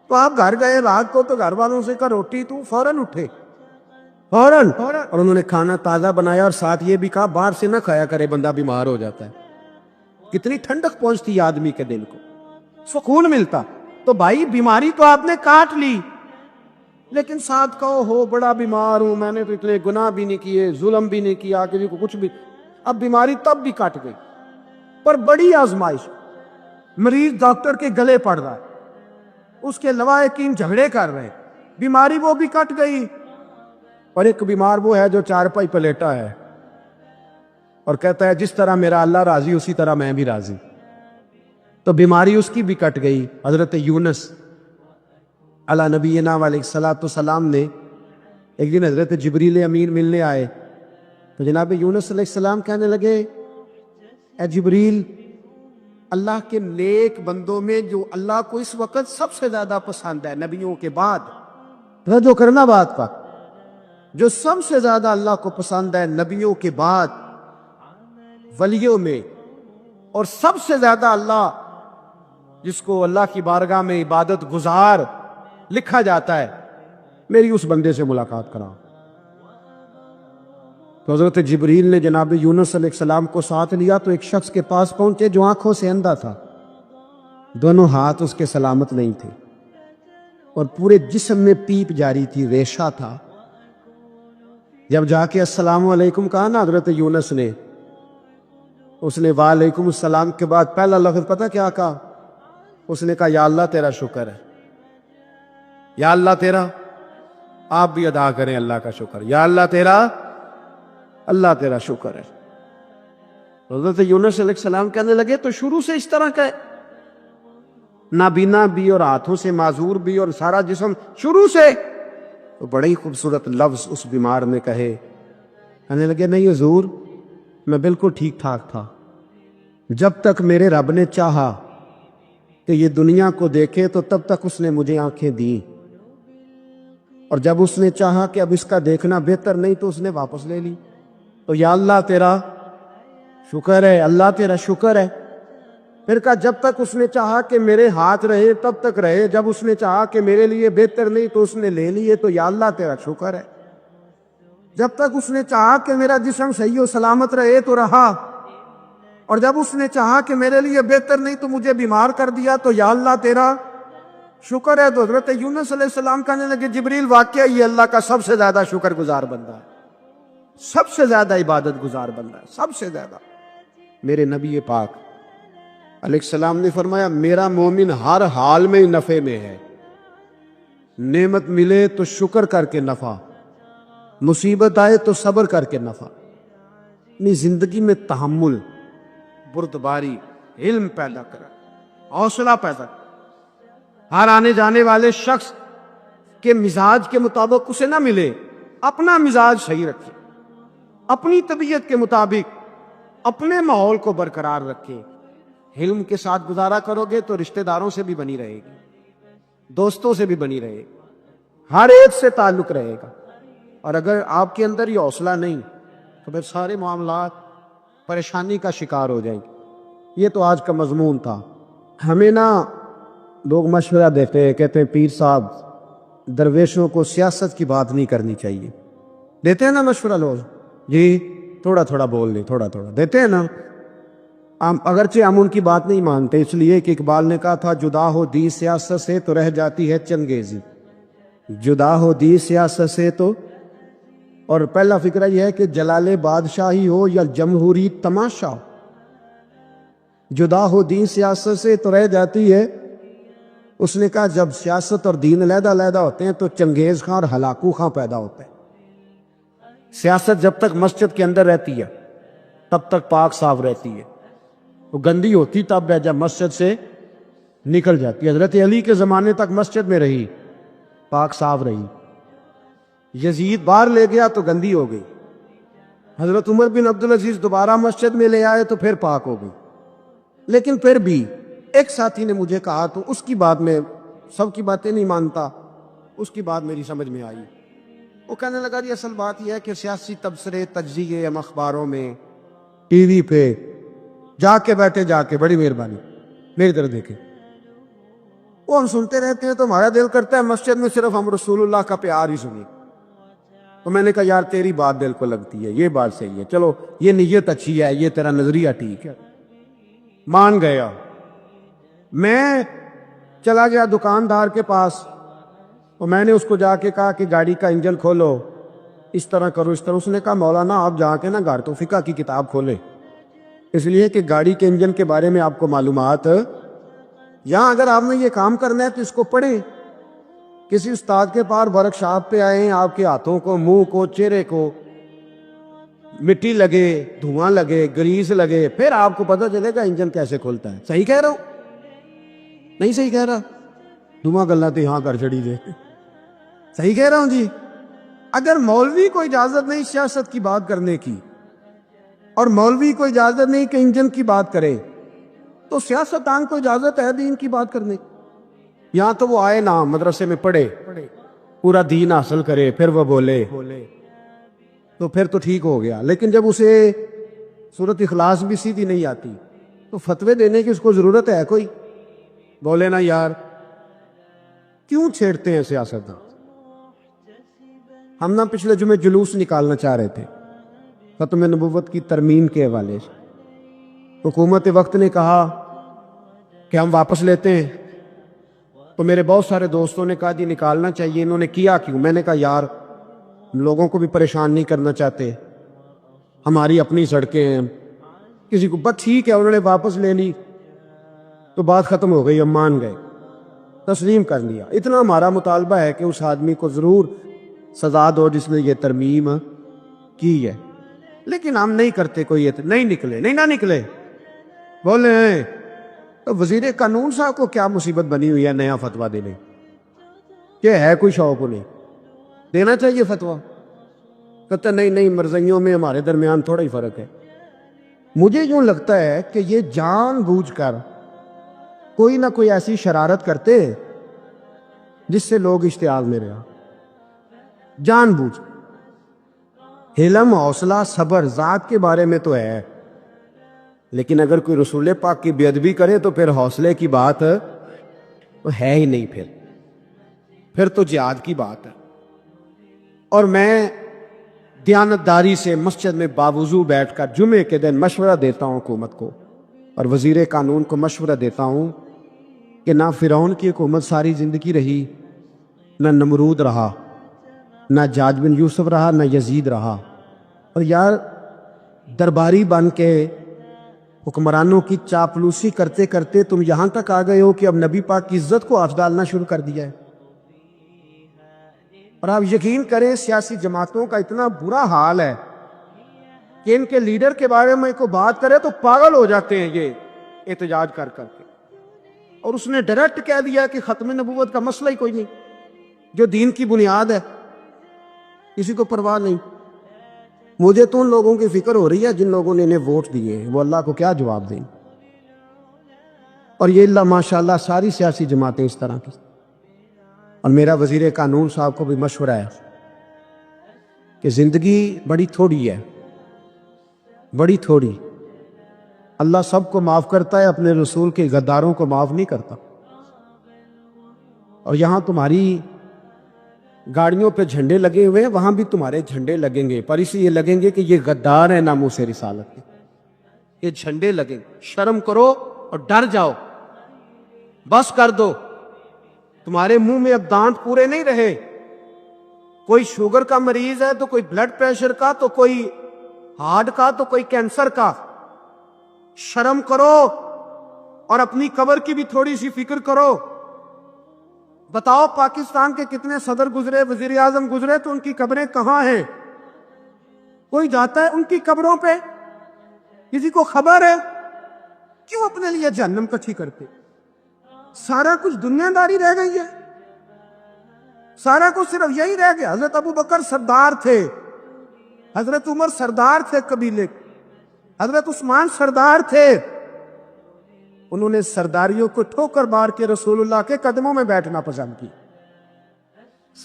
تو آپ گھر گئے رات کو تو گھر والوں سے کہا روٹی، تو فوراً اٹھے، فوراً، اور انہوں نے کھانا تازہ بنایا اور ساتھ یہ بھی کہا باہر سے نہ کھایا کرے، بندہ بیمار ہو جاتا ہے۔ کتنی ٹھنڈک پہنچتی آدمی کے دل کو، سکون ملتا۔ تو بھائی بیماری تو آپ نے کاٹ لی، لیکن ساتھ کہو ہو بڑا بیمار ہوں، میں نے تو اتنے گناہ بھی نہیں کیے، ظلم بھی نہیں کیا، کسی کو کچھ بھی۔ اب بیماری تب بھی کٹ گئی، پر بڑی آزمائش، مریض ڈاکٹر کے گلے پڑ رہا ہے، اس کے لواحقین جھگڑے کر رہے ہیں، بیماری وہ بھی کٹ گئی۔ اور ایک بیمار وہ ہے جو چارپائی پہ لیٹا ہے اور کہتا ہے جس طرح میرا اللہ راضی اسی طرح میں بھی راضی، تو بیماری اس کی بھی کٹ گئی۔ حضرت یونس علی نبینا علیہ الصلوۃ والسلام نے ایک دن حضرت جبریل امین ملنے آئے تو جناب یونس علیہ السلام کہنے لگے اے جبریل، اللہ کے نیک بندوں میں جو اللہ کو اس وقت سب سے زیادہ پسند ہے نبیوں کے بعد، توجہ کرنا بات کا، جو سب سے زیادہ اللہ کو پسند ہے نبیوں کے بعد ولیوں میں، اور سب سے زیادہ اللہ جس کو اللہ کی بارگاہ میں عبادت گزار لکھا جاتا ہے، میری اس بندے سے ملاقات کراؤ۔ تو حضرت جبریل نے جناب یونس علیہ السلام کو ساتھ لیا تو ایک شخص کے پاس پہنچے جو آنکھوں سے اندھا تھا، دونوں ہاتھ اس کے سلامت نہیں تھے اور پورے جسم میں پیپ جاری تھی، ریشہ تھا۔ جب جا کے السلام علیکم کہا نا حضرت یونس نے، اس نے وعلیکم السلام کے بعد پہلا لفظ پتہ کیا کہا؟ اس نے کہا یا اللہ تیرا شکر ہے، یا اللہ تیرا، آپ بھی ادا کریں اللہ کا شکر، یا اللہ تیرا، اللہ تیرا شکر ہے۔ حضرت یونس علیہ السلام کہنے لگے تو شروع سے اس طرح کا ہے، نابینا بھی اور ہاتھوں سے معذور بھی اور سارا جسم شروع سے؟ تو بڑے ہی خوبصورت لفظ اس بیمار نے کہے، کہنے لگے نہیں حضور میں بالکل ٹھیک ٹھاک تھا، جب تک میرے رب نے چاہا کہ یہ دنیا کو دیکھے تو تب تک اس نے مجھے آنکھیں دیں، اور جب اس نے چاہا کہ اب اس کا دیکھنا بہتر نہیں تو اس نے واپس لے لی۔ تو یا اللہ تیرا شکر ہے، اللہ تیرا شکر ہے۔ پھر کہا جب تک اس نے چاہا کہ میرے ہاتھ رہے تب تک رہے، جب اس نے چاہا کہ میرے لیے بہتر نہیں تو اس نے لے لیے، تو یا اللہ تیرا شکر ہے۔ جب تک اس نے چاہا کہ میرا جسم صحیح و سلامت رہے تو رہا، اور جب اس نے چاہا کہ میرے لیے بہتر نہیں تو مجھے بیمار کر دیا، تو یا اللہ تیرا شکر ہے۔ تو حضرت یونس علیہ السلام کہنے لگے جبریل واقعہ یہ اللہ کا سب سے زیادہ شکر گزار بندہ ہے، سب سے زیادہ عبادت گزار بندہ ہے، سب سے زیادہ۔ میرے نبی پاک علیہ السلام نے فرمایا میرا مومن ہر حال میں نفع میں ہے، نعمت ملے تو شکر کر کے نفع، مصیبت آئے تو صبر کر کے نفع۔ اپنی زندگی میں تحمل، بردباری، علم پیدا کرا، حوصلہ پیدا کرا۔ ہر آنے جانے والے شخص کے مزاج کے مطابق اسے نہ ملے، اپنا مزاج صحیح رکھے، اپنی طبیعت کے مطابق اپنے ماحول کو برقرار رکھے۔ علم کے ساتھ گزارا کرو گے تو رشتہ داروں سے بھی بنی رہے گی، دوستوں سے بھی بنی رہے گی، ہر ایک سے تعلق رہے گا۔ اور اگر آپ کے اندر یہ حوصلہ نہیں تو پھر سارے معاملات پریشانی کا شکار ہو جائیں گے۔ یہ تو آج کا مضمون تھا۔ ہمیں نا لوگ مشورہ دیتے ہیں، کہتے ہیں پیر صاحب درویشوں کو سیاست کی بات نہیں کرنی چاہیے، دیتے ہیں نا مشورہ لوگ، جی تھوڑا تھوڑا بول لیں، تھوڑا تھوڑا دیتے ہیں نا۔ اگرچہ ہم ان کی بات نہیں مانتے، اس لیے کہ اقبال نے کہا تھا جدا ہو دی سیاست سے تو رہ جاتی ہے چنگیزی، جدا ہو دی سیاست سے تو۔ اور پہلا فکرہ یہ ہے کہ جلال بادشاہی ہو یا جمہوری تماشا ہو، جدا ہو دی سیاست سے تو رہ جاتی ہے اس نے کہا جب سیاست اور دین علیحدہ علیحدہ ہوتے ہیں تو چنگیز خان اور ہلاکو خان پیدا ہوتے ہیں۔ سیاست جب تک مسجد کے اندر رہتی ہے تب تک پاک صاف رہتی ہے، وہ گندی ہوتی تب ہے جب مسجد سے نکل جاتی ہے۔ حضرت علی کے زمانے تک مسجد میں رہی، پاک صاف رہی، یزید باہر لے گیا تو گندی ہو گئی، حضرت عمر بن عبدالعزیز دوبارہ مسجد میں لے آئے تو پھر پاک ہو گئی۔ لیکن پھر بھی ایک ساتھی نے مجھے کہا تو اس کی بات میں، سب کی باتیں نہیں مانتا، اس کی بات میری سمجھ میں آئی۔ وہ کہنے لگا جی اصل بات یہ ہے کہ سیاسی تبصرے تجزیے ہم اخباروں میں ٹی وی پہ جا کے بیٹھے، جا کے بڑی مہربانی میری طرف دیکھیں، وہ ہم سنتے رہتے ہیں تو ہمارا دل کرتا ہے مسجد میں صرف ہم رسول اللہ کا پیار ہی سنیں۔ تو میں نے کہا یار تیری بات دل کو لگتی ہے، یہ بات صحیح ہے، چلو یہ نیت اچھی ہے، یہ تیرا نظریہ ٹھیک ہے، مان گیا۔ میں چلا گیا دکاندار کے پاس اور میں نے اس کو جا کے کہا کہ گاڑی کا انجن کھولو، اس طرح کرو، اس طرح۔ اس نے کہا مولانا آپ جا کے نا گھر تو فقہ کی کتاب کھولے، اس لیے کہ گاڑی کے انجن کے بارے میں آپ کو معلومات، یہاں اگر آپ نے یہ کام کرنا ہے تو اس کو پڑھیں، کسی استاد کے پاس ورک شاپ پہ آئیں، آپ کے ہاتھوں کو، منہ کو، چہرے کو مٹی لگے، دھواں لگے، گریس لگے، پھر آپ کو پتہ چلے گا انجن کیسے کھلتا ہے۔ صحیح کہہ رہا ہوں؟ نہیں صحیح کہہ رہا؟ دھواں گلنا تو یہاں کر چڑی دے، صحیح کہہ رہا ہوں جی؟ اگر مولوی کو اجازت نہیں سیاست کی بات کرنے کی اور مولوی کو اجازت نہیں کہ انجن کی بات کرے تو سیاستدان کو اجازت ہے دین کی بات کرنے کی؟ یہاں تو وہ آئے نا مدرسے میں پڑھے، پورا دین حاصل کرے، پھر وہ بولے تو پھر تو ٹھیک ہو گیا۔ لیکن جب اسے سورۃ اخلاص بھی سیدھی نہیں آتی تو فتوے دینے کی اس کو ضرورت ہے کوئی؟ بولے نا یار کیوں چھیڑتے ہیں سیاست؟ ہم نا پچھلے جمعے جلوس نکالنا چاہ رہے تھے ختم نبوت کی ترمیم کے حوالے سے، حکومت وقت نے کہا کہ ہم واپس لیتے ہیں، تو میرے بہت سارے دوستوں نے کہا جی نکالنا چاہیے، انہوں نے کیا کیوں؟ میں نے کہا یار ہم لوگوں کو بھی پریشان نہیں کرنا چاہتے، ہماری اپنی سڑکیں ہیں، کسی کو بس ٹھیک ہے، انہوں نے واپس لے لی تو بات ختم ہو گئی، ہم مان گئے، تسلیم کر لیا۔ اتنا ہمارا مطالبہ ہے کہ اس آدمی کو ضرور سزا دو جس نے یہ ترمیم کی ہے، لیکن ہم نہیں کرتے کوئی نہیں نکلے، نہیں نہ نکلے، بولے ہیں تو وزیر قانون صاحب کو کیا مصیبت بنی ہوئی ہے نیا فتویٰ دینے کہ ہے کوئی شوق نہیں دینا چاہیے فتویٰ؟ کہتا نہیں مرضیوں میں ہمارے درمیان تھوڑا ہی فرق ہے۔ مجھے یوں لگتا ہے کہ یہ جان بوجھ کر کوئی نہ کوئی ایسی شرارت کرتے جس سے لوگ اشتعال میں رہا، جان بوجھ۔ حلم، حوصلہ، صبر ذات کے بارے میں تو ہے، لیکن اگر کوئی رسول پاک کی بے ادبی کرے تو پھر حوصلے کی بات تو ہے ہی نہیں، پھر تو جہاد کی بات ہے۔ اور میں دیانتداری سے مسجد میں باوضو بیٹھ کر جمعے کے دن مشورہ دیتا ہوں حکومت کو اور وزیر قانون کو مشورہ دیتا ہوں کہ نہ فرعون کی حکومت ساری زندگی رہی، نہ نمرود رہا، نہ جاج بن یوسف رہا، نہ یزید رہا، اور یار درباری بن کے حکمرانوں کی چاپلوسی کرتے کرتے تم یہاں تک آ گئے ہو کہ اب نبی پاک کی عزت کو ہاتھ ڈالنا شروع کر دیا ہے۔ اور آپ یقین کریں سیاسی جماعتوں کا اتنا برا حال ہے کہ ان کے لیڈر کے بارے میں کوئی بات کرے تو پاگل ہو جاتے ہیں یہ احتجاج کر کر کے، اور اس نے ڈائریکٹ کہہ دیا کہ ختم نبوت کا مسئلہ ہی کوئی نہیں، جو دین کی بنیاد ہے، کسی کو پرواہ نہیں۔ مجھے تو ان لوگوں کی فکر ہو رہی ہے جن لوگوں نے انہیں ووٹ دیے ہیں، وہ اللہ کو کیا جواب دیں۔ اور یہ اللہ ماشاءاللہ ساری سیاسی جماعتیں اس طرح کی۔ اور میرا وزیر قانون صاحب کو بھی مشورہ ہے کہ زندگی بڑی تھوڑی ہے، بڑی تھوڑی، اللہ سب کو معاف کرتا ہے، اپنے رسول کے غداروں کو معاف نہیں کرتا۔ اور یہاں تمہاری گاڑیوں پہ جھنڈے لگے ہوئے ہیں، وہاں بھی تمہارے جھنڈے لگیں گے، پر اسی یہ لگیں گے کہ یہ غدار ہیں ناموس رسالت کے، یہ جھنڈے لگیں۔ شرم کرو اور ڈر جاؤ، بس کر دو، تمہارے منہ میں اب دانت پورے نہیں رہے۔ کوئی شوگر کا مریض ہے تو کوئی بلڈ پریشر کا، تو کوئی ہارٹ کا، تو کوئی کینسر کا۔ شرم کرو اور اپنی قبر کی بھی تھوڑی سی فکر کرو۔ بتاؤ پاکستان کے کتنے صدر گزرے، وزیر اعظم گزرے، تو ان کی قبریں کہاں ہیں؟ کوئی جاتا ہے ان کی قبروں پہ؟ کسی کو خبر ہے؟ کیوں اپنے لیے جہنم کچھی کرتے؟ سارا کچھ دنیا داری رہ گئی ہے، سارا کچھ صرف یہی رہ گیا۔ حضرت ابو بکر سردار تھے، حضرت عمر سردار تھے قبیلے، حضرت عثمان سردار تھے، انہوں نے سرداریوں کو ٹھوکر مار کے رسول اللہ کے قدموں میں بیٹھنا پسند کی،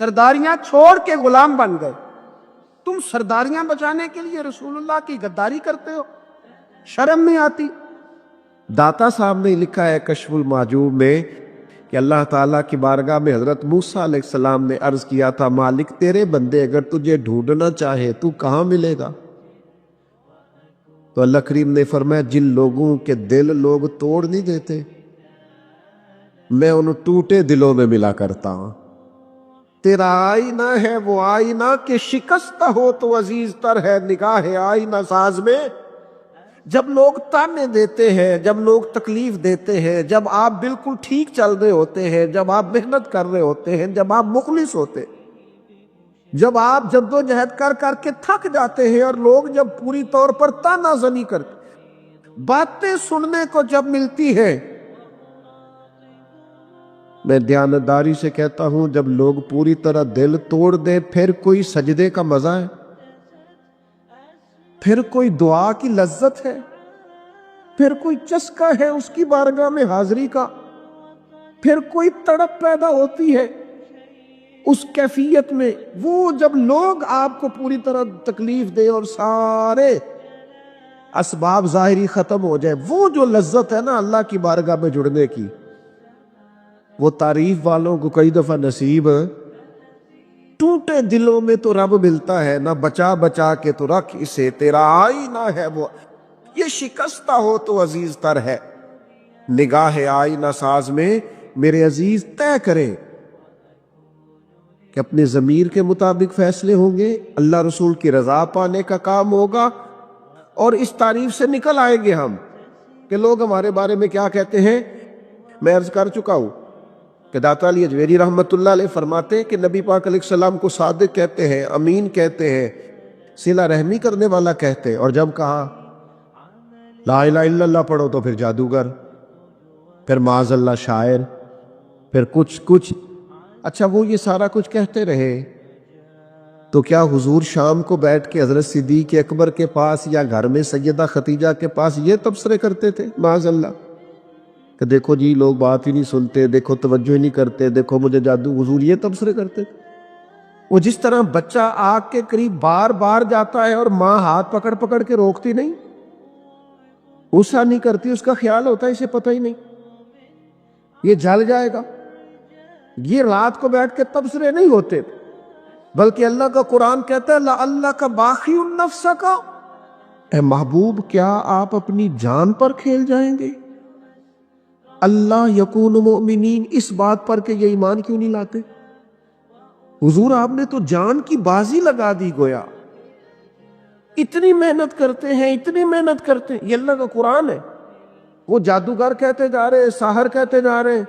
سرداریاں چھوڑ کے غلام بن گئے۔ تم سرداریاں بچانے کے لیے رسول اللہ کی غداری کرتے ہو، شرم نہیں آتی؟ داتا صاحب نے لکھا ہے کشف المحجوب میں کہ اللہ تعالیٰ کی بارگاہ میں حضرت موسیٰ علیہ السلام نے عرض کیا تھا، مالک تیرے بندے اگر تجھے ڈھونڈنا چاہے تو کہاں ملے گا؟ تو اللہ کریم نے فرمایا، جن لوگوں کے دل لوگ توڑ نہیں دیتے میں ان ٹوٹے دلوں میں ملا کرتا ہوں۔ تیرا آئینہ ہے وہ آئینہ کہ شکستہ ہو تو عزیز تر ہے نگاہ آئینہ ساز میں۔ جب لوگ تانے دیتے ہیں، جب لوگ تکلیف دیتے ہیں، جب آپ بالکل ٹھیک چل رہے ہوتے ہیں، جب آپ محنت کر رہے ہوتے ہیں، جب آپ مخلص ہوتے، جب آپ جد و جہد کر کر کے تھک جاتے ہیں، اور لوگ جب پوری طور پر تانا زنی کرتے، باتیں سننے کو جب ملتی ہے، میں دیانتداری سے کہتا ہوں جب لوگ پوری طرح دل توڑ دیں، پھر کوئی سجدے کا مزہ ہے؟ پھر کوئی دعا کی لذت ہے؟ پھر کوئی چسکا ہے اس کی بارگاہ میں حاضری کا؟ پھر کوئی تڑپ پیدا ہوتی ہے اس کیفیت میں؟ وہ جب لوگ آپ کو پوری طرح تکلیف دے اور سارے اسباب ظاہری ختم ہو جائے، وہ جو لذت ہے نا اللہ کی بارگاہ میں جڑنے کی، وہ تعریف والوں کو کئی دفعہ نصیب ہے۔ ٹوٹے دلوں میں تو رب ملتا ہے، نہ بچا بچا کے تو رکھ اسے، تیرا آئینہ ہے وہ، یہ شکستہ ہو تو عزیز تر ہے نگاہ آئینہ ساز میں۔ میرے عزیز طے کریں کہ اپنے ضمیر کے مطابق فیصلے ہوں گے، اللہ رسول کی رضا پانے کا کام ہوگا، اور اس تعریف سے نکل آئیں گے ہم کہ لوگ ہمارے بارے میں کیا کہتے ہیں۔ میں عرض کر چکا ہوں کہ داتا علی اجویری رحمت اللہ علیہ فرماتے ہیں کہ نبی پاک علیہ السلام کو صادق کہتے ہیں، امین کہتے ہیں، صلہ رحمی کرنے والا کہتے ہیں، اور جب کہا لا الہ الا اللہ پڑھو تو پھر جادوگر، پھر معاذ اللہ شاعر، پھر کچھ۔ اچھا وہ یہ سارا کچھ کہتے رہے تو کیا حضور شام کو بیٹھ کے حضرت صدیق اکبر کے پاس یا گھر میں سیدہ ختیجہ کے پاس یہ تبصرے کرتے تھے معاذ اللہ کہ دیکھو جی لوگ بات ہی نہیں سنتے، دیکھو توجہ ہی نہیں کرتے، دیکھو مجھے جادو؟ حضور یہ تبصرے کرتے تھے؟ وہ جس طرح بچہ آگ کے قریب بار بار جاتا ہے اور ماں ہاتھ پکڑ پکڑ کے روکتی نہیں، غصہ نہیں کرتی، اس کا خیال ہوتا ہے اسے پتہ ہی نہیں یہ جل جائے گا، یہ رات کو بیٹھ کے تبصرے نہیں ہوتے، بلکہ اللہ کا قرآن کہتا ہے لَعَلَّكَ بَاخِعٌ نَفْسَكَ، اے محبوب کیا آپ اپنی جان پر کھیل جائیں گے؟ اللہ یکون مؤمنین، اس بات پر کہ یہ ایمان کیوں نہیں لاتے؟ حضور آپ نے تو جان کی بازی لگا دی گویا، اتنی محنت کرتے ہیں، اتنی محنت کرتے ہیں، یہ اللہ کا قرآن ہے، وہ جادوگر کہتے جا رہے ہیں، ساحر کہتے جا رہے ہیں،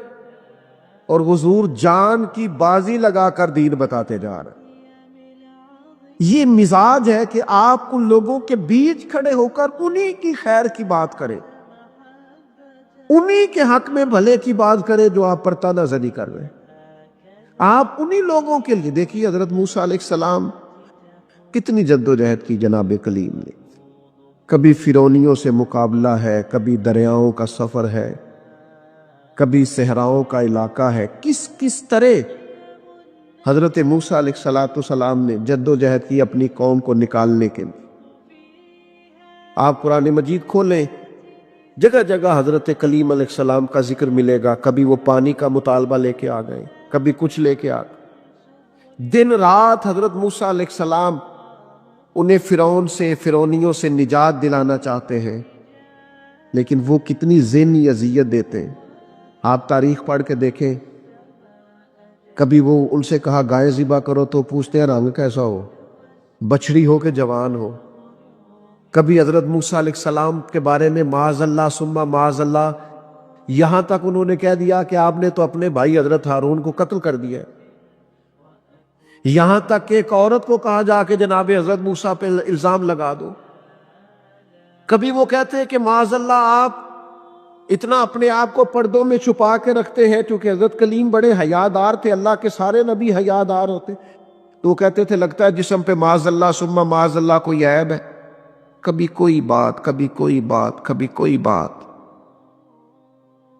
اور حضور جان کی بازی لگا کر دین بتاتے جا رہے ہیں۔ یہ مزاج ہے کہ آپ ان لوگوں کے بیچ کھڑے ہو کر انہی کی خیر کی بات کریں، انہی کے حق میں بھلے کی بات کریں جو آپ پر تانا زنی کر رہے ہیں۔ آپ انہی لوگوں کے لیے دیکھیے حضرت موسیٰ علیہ السلام کتنی جد و جہد کی جناب کلیم نے، کبھی فرعونیوں سے مقابلہ ہے، کبھی دریاؤں کا سفر ہے، کبھی صحراؤں کا علاقہ ہے، کس طرح حضرت موسیٰ علیہ السلام نے جد و جہد کی اپنی قوم کو نکالنے کے لیے۔ آپ قرآن مجید کھولیں، جگہ جگہ حضرت کلیم علیہ السلام کا ذکر ملے گا، کبھی وہ پانی کا مطالبہ لے کے آ گئے، کبھی کچھ لے کے آ گئے، دن رات حضرت موسیٰ علیہ السلام انہیں فرعونیوں سے نجات دلانا چاہتے ہیں، لیکن وہ کتنی ذہنی اذیت دیتے ہیں۔ آپ تاریخ پڑھ کے دیکھیں، کبھی وہ ان سے کہا گائے ذبح کرو تو پوچھتے ہیں رنگ کیسا ہو، بچڑی ہو کہ جوان ہو۔ کبھی حضرت موسیٰ علیہ السلام کے بارے میں معاذ اللہ ثم معاذ اللہ یہاں تک انہوں نے کہہ دیا کہ آپ نے تو اپنے بھائی حضرت ہارون کو قتل کر دیا ہے۔ یہاں تک کہ ایک عورت کو کہا جا کے جناب حضرت موسیٰ پہ الزام لگا دو۔ کبھی وہ کہتے ہیں کہ معاذ اللہ آپ اتنا اپنے آپ کو پردوں میں چھپا کے رکھتے ہیں، کیونکہ حضرت کلیم بڑے حیادار تھے، اللہ کے سارے نبی حیادار ہوتے، تو وہ کہتے تھے لگتا ہے جسم پہ معاذ اللہ ثم معاذ اللہ کوئی عیب ہے، کبھی کوئی بات، کبھی کوئی بات، کبھی کوئی بات۔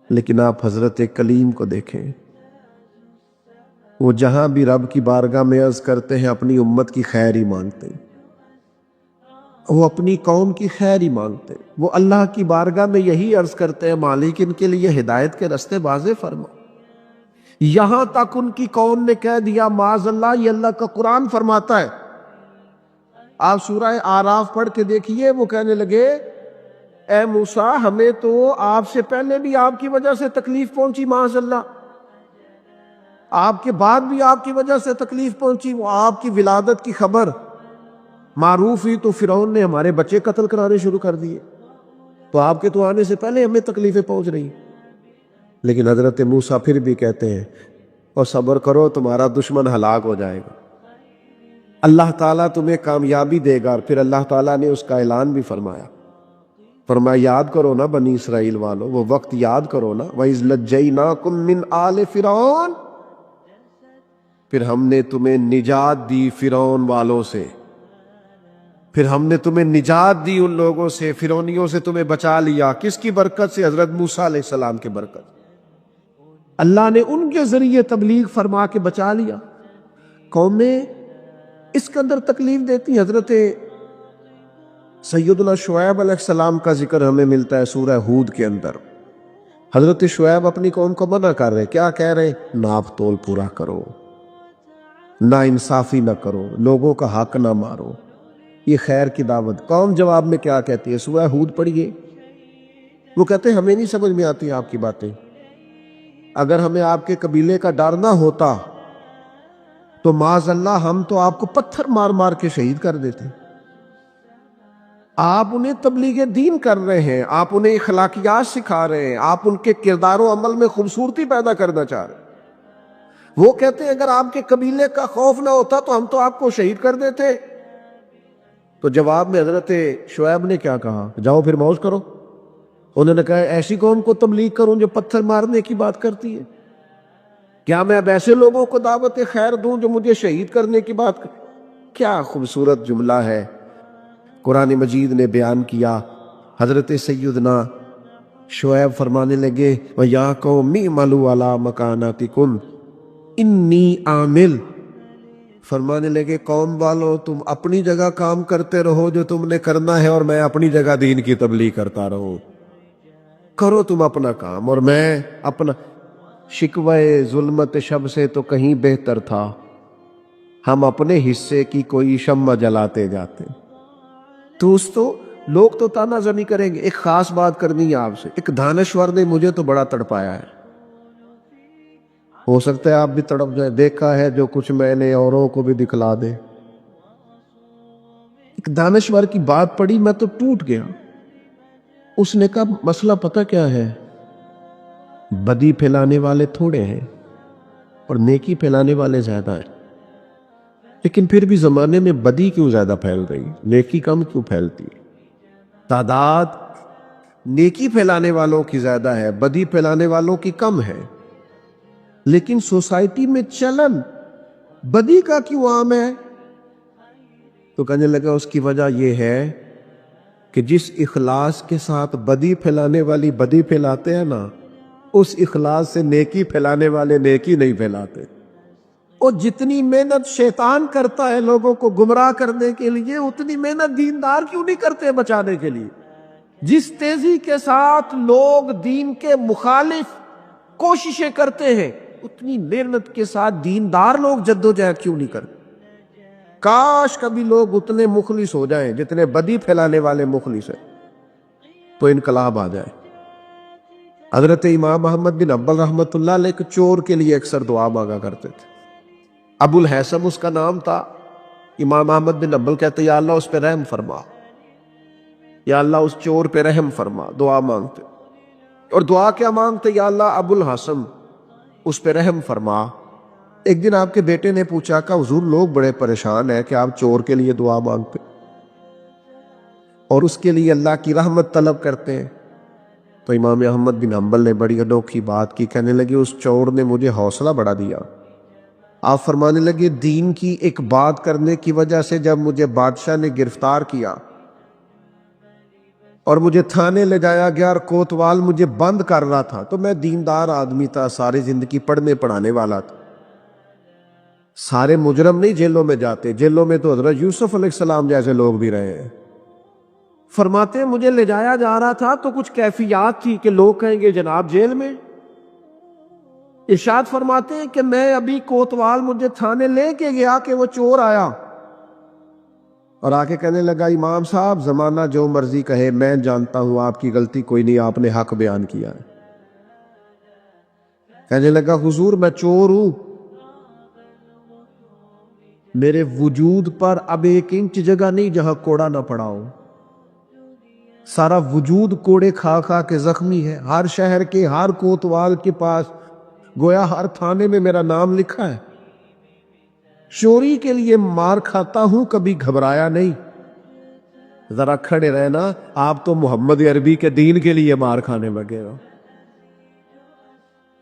لیکن آپ حضرت کلیم کو دیکھیں، وہ جہاں بھی رب کی بارگاہ میں عرض کرتے ہیں اپنی امت کی خیر ہی مانگتے ہیں، وہ اپنی قوم کی خیر ہی مانگتے ہیں، وہ اللہ کی بارگاہ میں یہی عرض کرتے ہیں مالک ان کے لیے ہدایت کے راستے واضح فرما۔ یہاں تک ان کی قوم نے کہہ دیا معاذ اللہ، یہ اللہ کا قرآن فرماتا ہے، آپ سورہ آراف پڑھ کے دیکھیے، وہ کہنے لگے اے موسیٰ ہمیں تو آپ سے پہلے بھی آپ کی وجہ سے تکلیف پہنچی معاذ اللہ، آپ کے بعد بھی آپ کی وجہ سے تکلیف پہنچی، وہ آپ کی ولادت کی خبر معروف ہوئی تو فرعون نے ہمارے بچے قتل کرانے شروع کر دیے، تو آپ کے تو آنے سے پہلے ہمیں تکلیفیں پہنچ رہی۔ لیکن حضرت موسیٰ پھر بھی کہتے ہیں اور صبر کرو تمہارا دشمن ہلاک ہو جائے گا، اللہ تعالیٰ تمہیں کامیابی دے گا۔ اور پھر اللہ تعالیٰ نے اس کا اعلان بھی فرمایا، فرمایا یاد کرو نا بنی اسرائیل والو، وہ وقت یاد کرو نا وَإِذْ نَجَّيْنَاكُمْ مِنْ آلِ فِرْعَوْنَ، پھر ہم نے تمہیں نجات دی فرعون والوں سے، پھر ہم نے تمہیں نجات دی ان لوگوں سے، فرعونیوں سے تمہیں بچا لیا۔ کس کی برکت سے؟ حضرت موسیٰ علیہ السلام کی برکت، اللہ نے ان کے ذریعے تبلیغ فرما کے بچا لیا۔ قومیں اس کے اندر تکلیف دیتی۔ حضرت سیدنا شعیب علیہ السلام کا ذکر ہمیں ملتا ہے سورہ ہود کے اندر۔ حضرت شعیب اپنی قوم کو منع کر رہے، کیا کہہ رہے؟ ناپ تول پورا کرو، نا انصافی نہ کرو، لوگوں کا حق نہ مارو، یہ خیر کی دعوت۔ قوم جواب میں کیا کہتی ہے؟ سورہ ہود پڑھیے، وہ کہتے ہیں ہمیں نہیں سمجھ میں آتی آپ کی باتیں، اگر ہمیں آپ کے قبیلے کا ڈر نہ ہوتا تو معاذ اللہ ہم تو آپ کو پتھر مار مار کے شہید کر دیتے۔ آپ انہیں تبلیغ دین کر رہے ہیں، آپ انہیں اخلاقیات سکھا رہے ہیں، آپ ان کے کردار و عمل میں خوبصورتی پیدا کرنا چاہ رہے ہیں۔ وہ کہتے ہیں اگر آپ کے قبیلے کا خوف نہ ہوتا تو ہم تو آپ کو شہید کر دیتے۔ تو جواب میں حضرت شعیب نے کیا کہا؟ جاؤ پھر موج کرو۔ انہوں نے کہا ایسی قوم کو تبلیغ کروں جو پتھر مارنے کی بات کرتی ہے؟ کیا میں اب ایسے لوگوں کو دعوت خیر دوں جو مجھے شہید کرنے کی بات کریں؟ کیا خوبصورت جملہ ہے قرآن مجید نے بیان کیا۔ حضرت سیدنا شعیب فرمانے لگے وَيَا قَوْمِ اعْمَلُوا عَلَىٰ مَكَانَتِكُمْ إِنِّي عَامِلٌ، فرمانے لگے قوم والو تم اپنی جگہ کام کرتے رہو جو تم نے کرنا ہے، اور میں اپنی جگہ دین کی تبلیغ کرتا رہوں۔ کرو تم اپنا کام اور میں اپنا۔ شکوے ظلمت شب سے تو کہیں بہتر تھا، ہم اپنے حصے کی کوئی شمع جلاتے جاتے۔ دوستو لوگ تو تانا زنی کریں گے۔ ایک خاص بات کرنی ہے آپ سے، ایک دانشور نے مجھے تو بڑا تڑپایا ہے، ہو سکتا ہے آپ بھی تڑپ جائیں۔ دیکھا ہے جو کچھ میں نے اوروں کو بھی دکھلا دے۔ ایک دانشور کی بات پڑھی میں تو ٹوٹ گیا۔ اس نے کہا مسئلہ پتہ کیا ہے؟ بدی پھیلانے والے تھوڑے ہیں اور نیکی پھیلانے والے زیادہ ہیں، لیکن پھر بھی زمانے میں بدی کیوں زیادہ پھیل رہی، نیکی کم کیوں پھیلتی؟ تعداد نیکی پھیلانے والوں کی زیادہ ہے، بدی پھیلانے والوں کی کم ہے، لیکن سوسائٹی میں چلن بدی کا کیوں عام ہے؟ تو کہنے لگا اس کی وجہ یہ ہے کہ جس اخلاص کے ساتھ بدی پھیلانے والی بدی پھیلاتے ہیں نا، اس اخلاص سے نیکی پھیلانے والے نیکی نہیں پھیلاتے۔ اور جتنی محنت شیطان کرتا ہے لوگوں کو گمراہ کرنے کے لیے، اتنی محنت دیندار کیوں نہیں کرتے بچانے کے لیے؟ جس تیزی کے ساتھ لوگ دین کے مخالف کوششیں کرتے ہیں، اتنی محنت کے ساتھ دیندار لوگ جدوجہد کیوں نہیں کرتے؟ کاش کبھی لوگ اتنے مخلص ہو جائیں جتنے بدی پھیلانے والے مخلص ہیں، تو انقلاب آ جائے۔ حضرت امام محمد بن حنبل رحمۃ اللہ علیہ ایک چور کے لیے اکثر دعا مانگا کرتے تھے، ابو الحسن اس کا نام تھا۔ امام محمد بن حنبل کہتے یا اللہ اس پہ رحم فرما، یا اللہ اس چور پہ رحم فرما، دعا مانگتے۔ اور دعا کیا مانگتے؟ یا اللہ ابو الحسن اس پہ رحم فرما۔ ایک دن آپ کے بیٹے نے پوچھا کہ حضور لوگ بڑے پریشان ہیں کہ آپ چور کے لیے دعا مانگتے اور اس کے لیے اللہ کی رحمت طلب کرتے ہیں۔ تو امام احمد بن حنبل نے بڑی انوکھی بات کی، کہنے لگے اس چور نے مجھے حوصلہ بڑھا دیا۔ آپ فرمانے لگے دین کی ایک بات کرنے کی وجہ سے جب مجھے بادشاہ نے گرفتار کیا اور مجھے تھانے لے جایا گیا اور کوتوال مجھے بند کر رہا تھا، تو میں دیندار آدمی تھا، ساری زندگی پڑھنے پڑھانے والا تھا۔ سارے مجرم نہیں جیلوں میں جاتے، جیلوں میں تو حضرت یوسف علیہ السلام جیسے لوگ بھی رہے ہیں۔ فرماتے ہیں مجھے لے جایا جا رہا تھا تو کچھ کیفیات تھی کہ لوگ کہیں گے جناب جیل میں۔ ارشاد فرماتے ہیں کہ میں ابھی کوتوال مجھے تھانے لے کے گیا کہ وہ چور آیا اور آ کے کہنے لگا امام صاحب زمانہ جو مرضی کہے، میں جانتا ہوں آپ کی غلطی کوئی نہیں، آپ نے حق بیان کیا ہے۔ کہنے لگا حضور میں چور ہوں، میرے وجود پر اب 1 انچ جگہ نہیں جہاں کوڑا نہ پڑا ہو، سارا وجود کوڑے کھا کھا کے زخمی ہے، ہر شہر کے ہر کوتوال کے پاس گویا ہر تھانے میں میرا نام لکھا ہے، چوری کے لیے مار کھاتا ہوں کبھی گھبرایا نہیں۔ ذرا کھڑے رہنا، آپ تو محمد عربی کے دین کے لیے مار کھانے لگے ہو،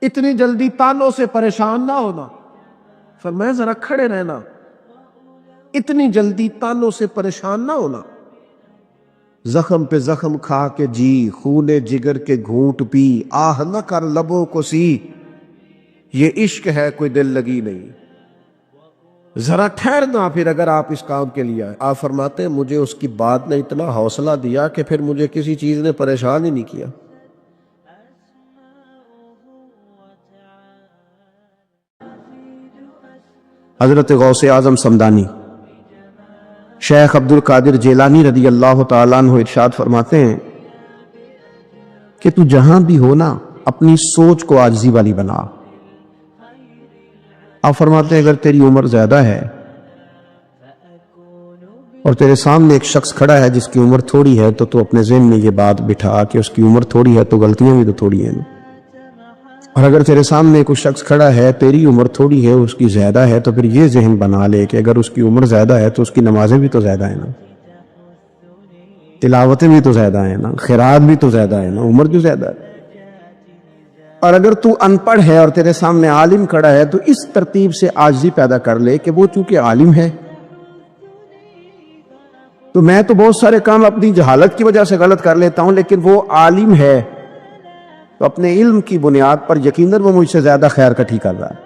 اتنی جلدی تانوں سے پریشان نہ ہونا۔ فرمایا ذرا کھڑے رہنا، اتنی جلدی تانوں سے پریشان نہ ہونا۔ زخم پہ زخم کھا کے جی، خون جگر کے گھونٹ پی، آہ نہ کر لبوں کو سی، یہ عشق ہے کوئی دل لگی نہیں۔ ذرا ٹھہرنا پھر اگر آپ اس کام کے لیے آئے۔ آپ فرماتے ہیں مجھے اس کی بات نے اتنا حوصلہ دیا کہ پھر مجھے کسی چیز نے پریشان ہی نہیں کیا۔ حضرت غوث اعظم صمدانی شیخ عبد القادر جیلانی رضی اللہ تعالیٰ عنہ ارشاد فرماتے ہیں کہ تو جہاں بھی ہو نا اپنی سوچ کو عاجزی والی بنا۔ آپ فرماتے ہیں اگر تیری عمر زیادہ ہے اور تیرے سامنے ایک شخص کھڑا ہے جس کی عمر تھوڑی ہے تو اپنے ذہن میں یہ بات بٹھا کہ اس کی عمر تھوڑی ہے تو غلطیاں بھی تو تھوڑی ہیں، اور اگر تیرے سامنے کوئی شخص کھڑا ہے تیری عمر تھوڑی ہے اس کی زیادہ ہے تو پھر یہ ذہن بنا لے کہ اگر اس کی عمر زیادہ ہے تو اس کی نمازیں بھی تو زیادہ ہیں نا، تلاوتیں بھی تو زیادہ ہیں نا، خیرات بھی تو زیادہ ہے نا، عمر جو زیادہ ہے۔ اور اگر تو ان پڑھ ہے اور تیرے سامنے عالم کھڑا ہے تو اس ترتیب سے عاجزی پیدا کر لے کہ وہ چونکہ عالم ہے تو میں تو بہت سارے کام اپنی جہالت کی وجہ سے غلط کر لیتا ہوں، لیکن وہ عالم ہے تو اپنے علم کی بنیاد پر یقیناً وہ مجھ سے زیادہ خیر کٹھی کر رہا ہے۔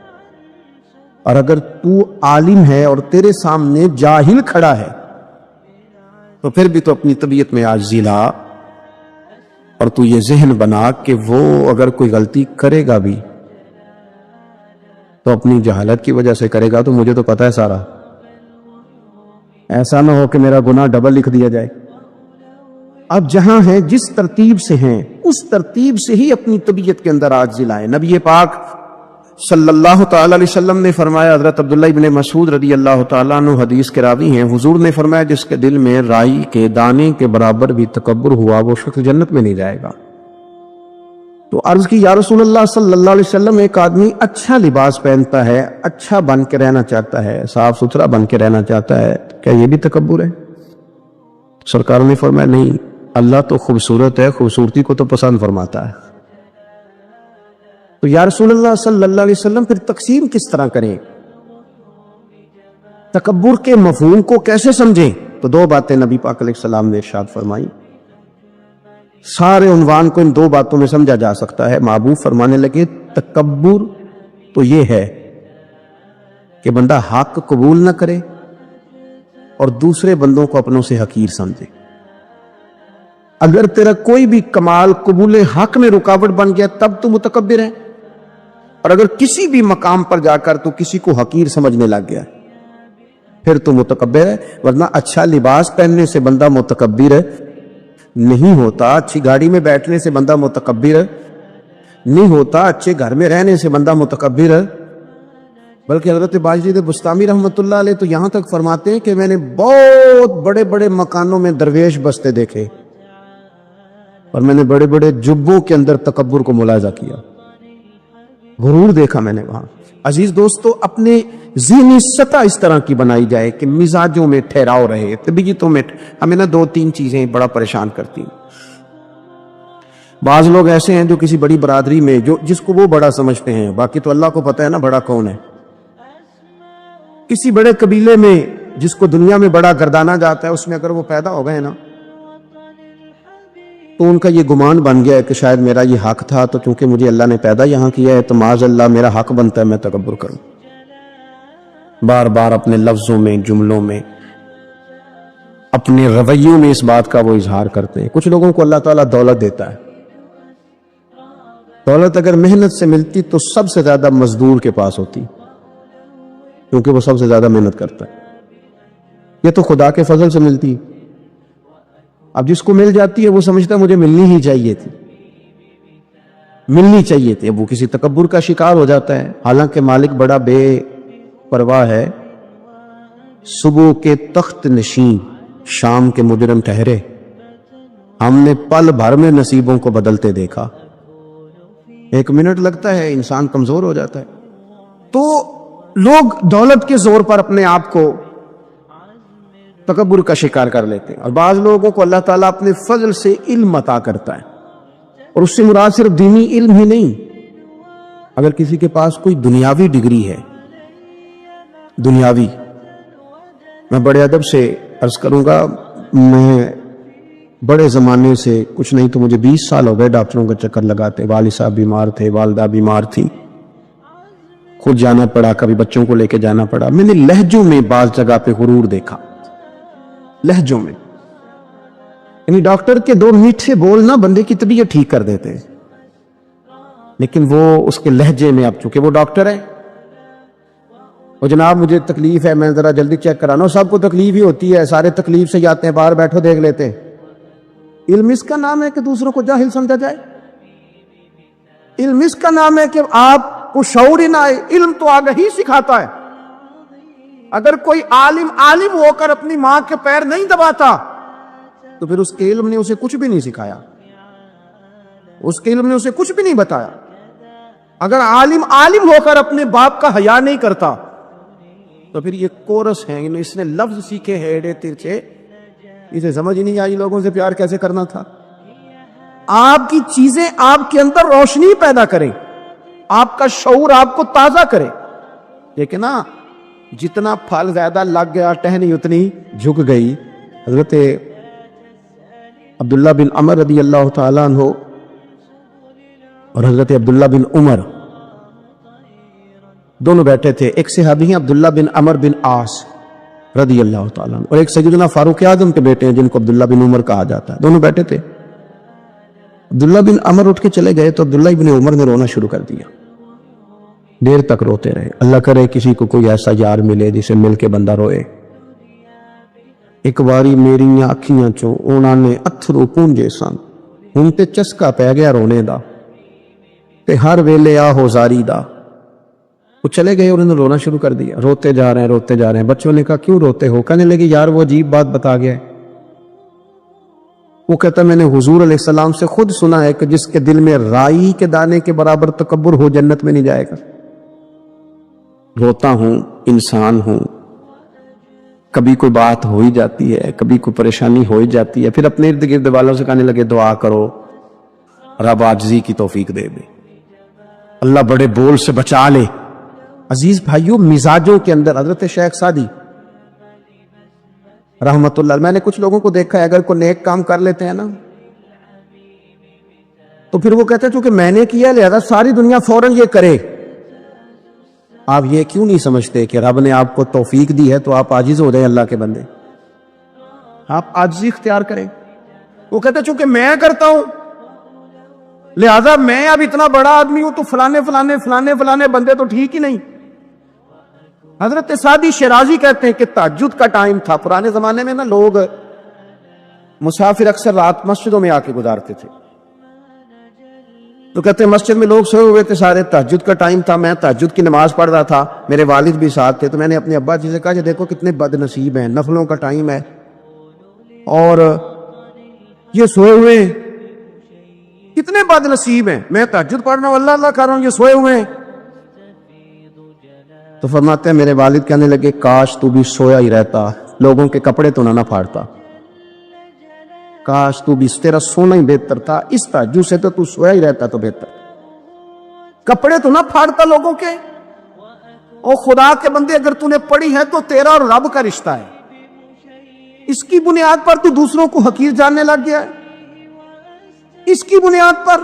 اور اگر تو عالم ہے اور تیرے سامنے جاہل کھڑا ہے تو پھر بھی تو اپنی طبیعت میں عاجزی لا اور تو یہ ذہن بنا کہ وہ اگر کوئی غلطی کرے گا بھی تو اپنی جہالت کی وجہ سے کرے گا، تو مجھے تو پتہ ہے سارا، ایسا نہ ہو کہ میرا گناہ ڈبل لکھ دیا جائے۔ اب جہاں ہیں جس ترتیب سے ہیں اس ترتیب سے ہی اپنی طبیعت کے اندر عاجزی لائیں۔ نبی پاک صلی اللہ تعالی علیہ وسلم نے فرمایا، حضرت عبداللہ ابن مسعود رضی اللہ تعالیٰ عنہ حدیث کے راوی ہیں، حضور نے فرمایا جس کے دل میں رائی کے دانے کے برابر بھی تکبر ہوا وہ شخص جنت میں نہیں جائے گا۔ تو عرض کی یا رسول اللہ صلی اللہ علیہ وسلم، ایک آدمی اچھا لباس پہنتا ہے، اچھا بن کے رہنا چاہتا ہے، صاف ستھرا بن کے رہنا چاہتا ہے، کیا یہ بھی تکبر ہے؟ سرکار نے فرمایا نہیں، اللہ تو خوبصورت ہے، خوبصورتی کو تو پسند فرماتا ہے۔ تو یا رسول اللہ صلی اللہ علیہ وسلم پھر تقسیم کس طرح کریں، تکبر کے مفہوم کو کیسے سمجھیں؟ تو 2 باتیں نبی پاک علیہ السلام نے ارشاد فرمائی، سارے عنوان کو ان 2 باتوں میں سمجھا جا سکتا ہے۔ محبوب فرمانے لگے تکبر تو یہ ہے کہ بندہ حق قبول نہ کرے اور دوسرے بندوں کو اپنوں سے حقیر سمجھے۔ اگر تیرا کوئی بھی کمال قبول حق میں رکاوٹ بن گیا تب تو متکبر ہے، اور اگر کسی بھی مقام پر جا کر تو کسی کو حقیر سمجھنے لگ گیا پھر تو متکبر ہے۔ ورنہ اچھا لباس پہننے سے بندہ متکبر نہیں ہوتا، اچھی گاڑی میں بیٹھنے سے بندہ متکبر نہیں ہوتا، اچھے گھر میں رہنے سے بندہ متکبر ہے، بلکہ حضرت باجید بستامی رحمۃ اللہ علیہ تو یہاں تک فرماتے ہیں کہ میں نے بہت بڑے بڑے مکانوں میں درویش بستے دیکھے، اور میں نے بڑے بڑے جبوں کے اندر تکبر کو ملاحظہ کیا، غرور دیکھا میں نے وہاں۔ عزیز دوستو، اپنے ذہنی سطح اس طرح کی بنائی جائے کہ مزاجوں میں ٹھہراؤ رہے، طبیعتوں میں۔ ہمیں نا 2-3 چیزیں بڑا پریشان کرتی ہیں۔ بعض لوگ ایسے ہیں جو کسی بڑی برادری میں جس کو وہ بڑا سمجھتے ہیں، باقی تو اللہ کو پتہ ہے نا بڑا کون ہے۔ کسی بڑے قبیلے میں جس کو دنیا میں بڑا گردانا جاتا ہے، اس میں اگر وہ پیدا ہو گئے نا تو ان کا یہ گمان بن گیا ہے کہ شاید میرا یہ حق تھا، تو چونکہ مجھے اللہ نے پیدا یہاں کیا ہے تو معاذ اللہ میرا حق بنتا ہے میں تکبر کروں۔ بار بار اپنے لفظوں میں، جملوں میں، اپنے رویوں میں اس بات کا وہ اظہار کرتے ہیں۔ کچھ لوگوں کو اللہ تعالیٰ دولت دیتا ہے، دولت اگر محنت سے ملتی تو سب سے زیادہ مزدور کے پاس ہوتی، کیونکہ وہ سب سے زیادہ محنت کرتا ہے۔ یہ تو خدا کے فضل سے ملتی، اب جس کو مل جاتی ہے وہ سمجھتا ہے مجھے ملنی ہی چاہیے تھی، ملنی چاہیے تھی، اب وہ کسی تکبر کا شکار ہو جاتا ہے۔ حالانکہ مالک بڑا بے پرواہ ہے۔ صبح کے تخت نشین شام کے مجرم ٹھہرے، ہم نے پل بھر میں نصیبوں کو بدلتے دیکھا۔ 1 منٹ لگتا ہے، انسان کمزور ہو جاتا ہے۔ تو لوگ دولت کے زور پر اپنے آپ کو تکبر کا شکار کر لیتے ہیں، اور بعض لوگوں کو اللہ تعالیٰ اپنے فضل سے علم عطا کرتا ہے، اور اس سے مراد صرف دینی علم ہی نہیں۔ اگر کسی کے پاس کوئی دنیاوی ڈگری ہے، دنیاوی، میں بڑے ادب سے عرض کروں گا، میں بڑے زمانے سے کچھ نہیں تو مجھے 20 سال ہو گئے ڈاکٹروں کا چکر لگاتے۔ والد صاحب بیمار تھے، والدہ بیمار تھی، خود جانا پڑا، کبھی بچوں کو لے کے جانا پڑا۔ میں نے لہجوں میں بعض جگہ پہ غرور دیکھا، لہجوں میں، یعنی ڈاکٹر کے 2 میٹھے بول نہ بندے کی طبیعت ٹھیک کر دیتے ہیں، لیکن وہ اس کے لہجے میں، اب چونکہ وہ ڈاکٹر ہے، وہ جناب مجھے تکلیف ہے، میں ذرا جلدی چیک کرانا ہوں، سب کو تکلیف ہی ہوتی ہے، سارے تکلیف سے جاتے ہیں، باہر بیٹھو دیکھ لیتے ہیں۔ علم اس کا نام ہے کہ دوسروں کو جاہل سمجھا جائے؟ علم اس کا نام ہے کہ آپ کو شعور ہی نہ آئے؟ علم تو آگہی سکھاتا ہے۔ اگر کوئی عالم ہو کر اپنی ماں کے پیر نہیں دباتا تو پھر اس کے علم نے اسے کچھ بھی نہیں سکھایا، اس کے علم نے اسے کچھ بھی نہیں بتایا۔ اگر عالم ہو کر اپنے باپ کا حیا نہیں کرتا تو پھر یہ کورس ہیں، اس نے لفظ سیکھے ہیڑے ترچے، اسے سمجھ ہی نہیں آئی لوگوں سے پیار کیسے کرنا تھا۔ آپ کی چیزیں آپ کے اندر روشنی پیدا کریں، آپ کا شعور آپ کو تازہ کرے، لیکن نا جتنا پھل زیادہ لگ گیا ٹہنی اتنی جھک گئی۔ حضرت عبداللہ بن عمر رضی اللہ تعالیٰ عنہ اور حضرت عبداللہ بن عمر دونوں بیٹھے تھے۔ ایک صحابی ہیں عبداللہ بن عمر بن عاص رضی اللہ تعالیٰ عنہ، اور ایک سیدنا فاروق اعظم کے بیٹے ہیں جن کو عبداللہ بن عمر کہا جاتا ہے، دونوں بیٹھے تھے۔ عبداللہ بن عمر اٹھ کے چلے گئے تو عبداللہ بن عمر نے رونا شروع کر دیا، دیر تک روتے رہے۔ اللہ کرے کسی کو کوئی ایسا یار ملے جسے مل کے بندہ روئے۔ ایک باری میریاں اکھیاں چوں انہاں نے اتھرو پونجے سن، ہن تے چسکا پہ گیا رونے دا، تے ہر ویلے آہو زاری دا۔ وہ چلے گئے اور انہوں نے رونا شروع کر دیا، روتے جا رہے ہیں۔ بچوں نے کہا کیوں روتے ہو؟ کہنے لگے یار وہ عجیب بات بتا گیا ہے۔ وہ کہتا میں نے حضور علیہ السلام سے خود سنا ہے کہ جس کے دل میں رائی کے دانے کے برابر تکبر ہو جنت میں نہیں جائے گا۔ روتا ہوں، انسان ہوں، کبھی کوئی بات ہو ہی جاتی ہے، کبھی کوئی پریشانی ہو ہی جاتی ہے، پھر اپنے ارد گرد والوں سے کہنے لگے دعا کرو رب عاجزی کی توفیق دے دے، اللہ بڑے بول سے بچا لے۔ عزیز بھائیوں، مزاجوں کے اندر حضرت شیخ سعدی رحمت اللہ، میں نے کچھ لوگوں کو دیکھا ہے اگر کوئی نیک کام کر لیتے ہیں نا تو پھر وہ کہتے ہیں چونکہ میں نے کیا لہذا ساری دنیا فوراً یہ کرے۔ آپ یہ کیوں نہیں سمجھتے کہ رب نے آپ کو توفیق دی ہے تو آپ عاجز ہو جائیں اللہ کے بندے، آپ عاجزی اختیار کریں۔ وہ کہتے ہیں چونکہ میں کرتا ہوں لہذا میں اب اتنا بڑا آدمی ہوں تو فلانے بندے تو ٹھیک ہی نہیں۔ حضرت سعدی شیرازی کہتے ہیں کہ تہجد کا ٹائم تھا، پرانے زمانے میں نا لوگ مسافر اکثر رات مسجدوں میں آ کے گزارتے تھے، تو کہتے ہیں مسجد میں لوگ سوئے ہوئے تھے سارے، تہجد کا ٹائم تھا، میں تہجد کی نماز پڑھ رہا تھا، میرے والد بھی ساتھ تھے، تو میں نے اپنے ابا جی سے کہا کہ دیکھو کتنے بد نصیب ہیں، نفلوں کا ٹائم ہے اور یہ سوئے ہوئے ہیں، کتنے بد نصیب ہیں، میں تہجد پڑھ رہا ہوں، اللہ اللہ کر رہا ہوں، یہ سوئے ہوئے ہیں۔ تو فرماتے ہیں میرے والد کہنے لگے کاش تو بھی سویا ہی رہتا، لوگوں کے کپڑے تو نہ پھاڑتا، کاش تو بھی، تیرا سونا ہی بہتر تھا، اس تہجد سے تو سویا ہی رہتا تو بہتر، کپڑے تو نہ پھاڑتا لوگوں کے۔ اور خدا کے بندے اگر تو نے پڑھی ہے تو تیرا اور رب کا رشتہ ہے، اس کی بنیاد پر تو دوسروں کو حقیر جاننے لگ گیا ہے، اس کی بنیاد پر۔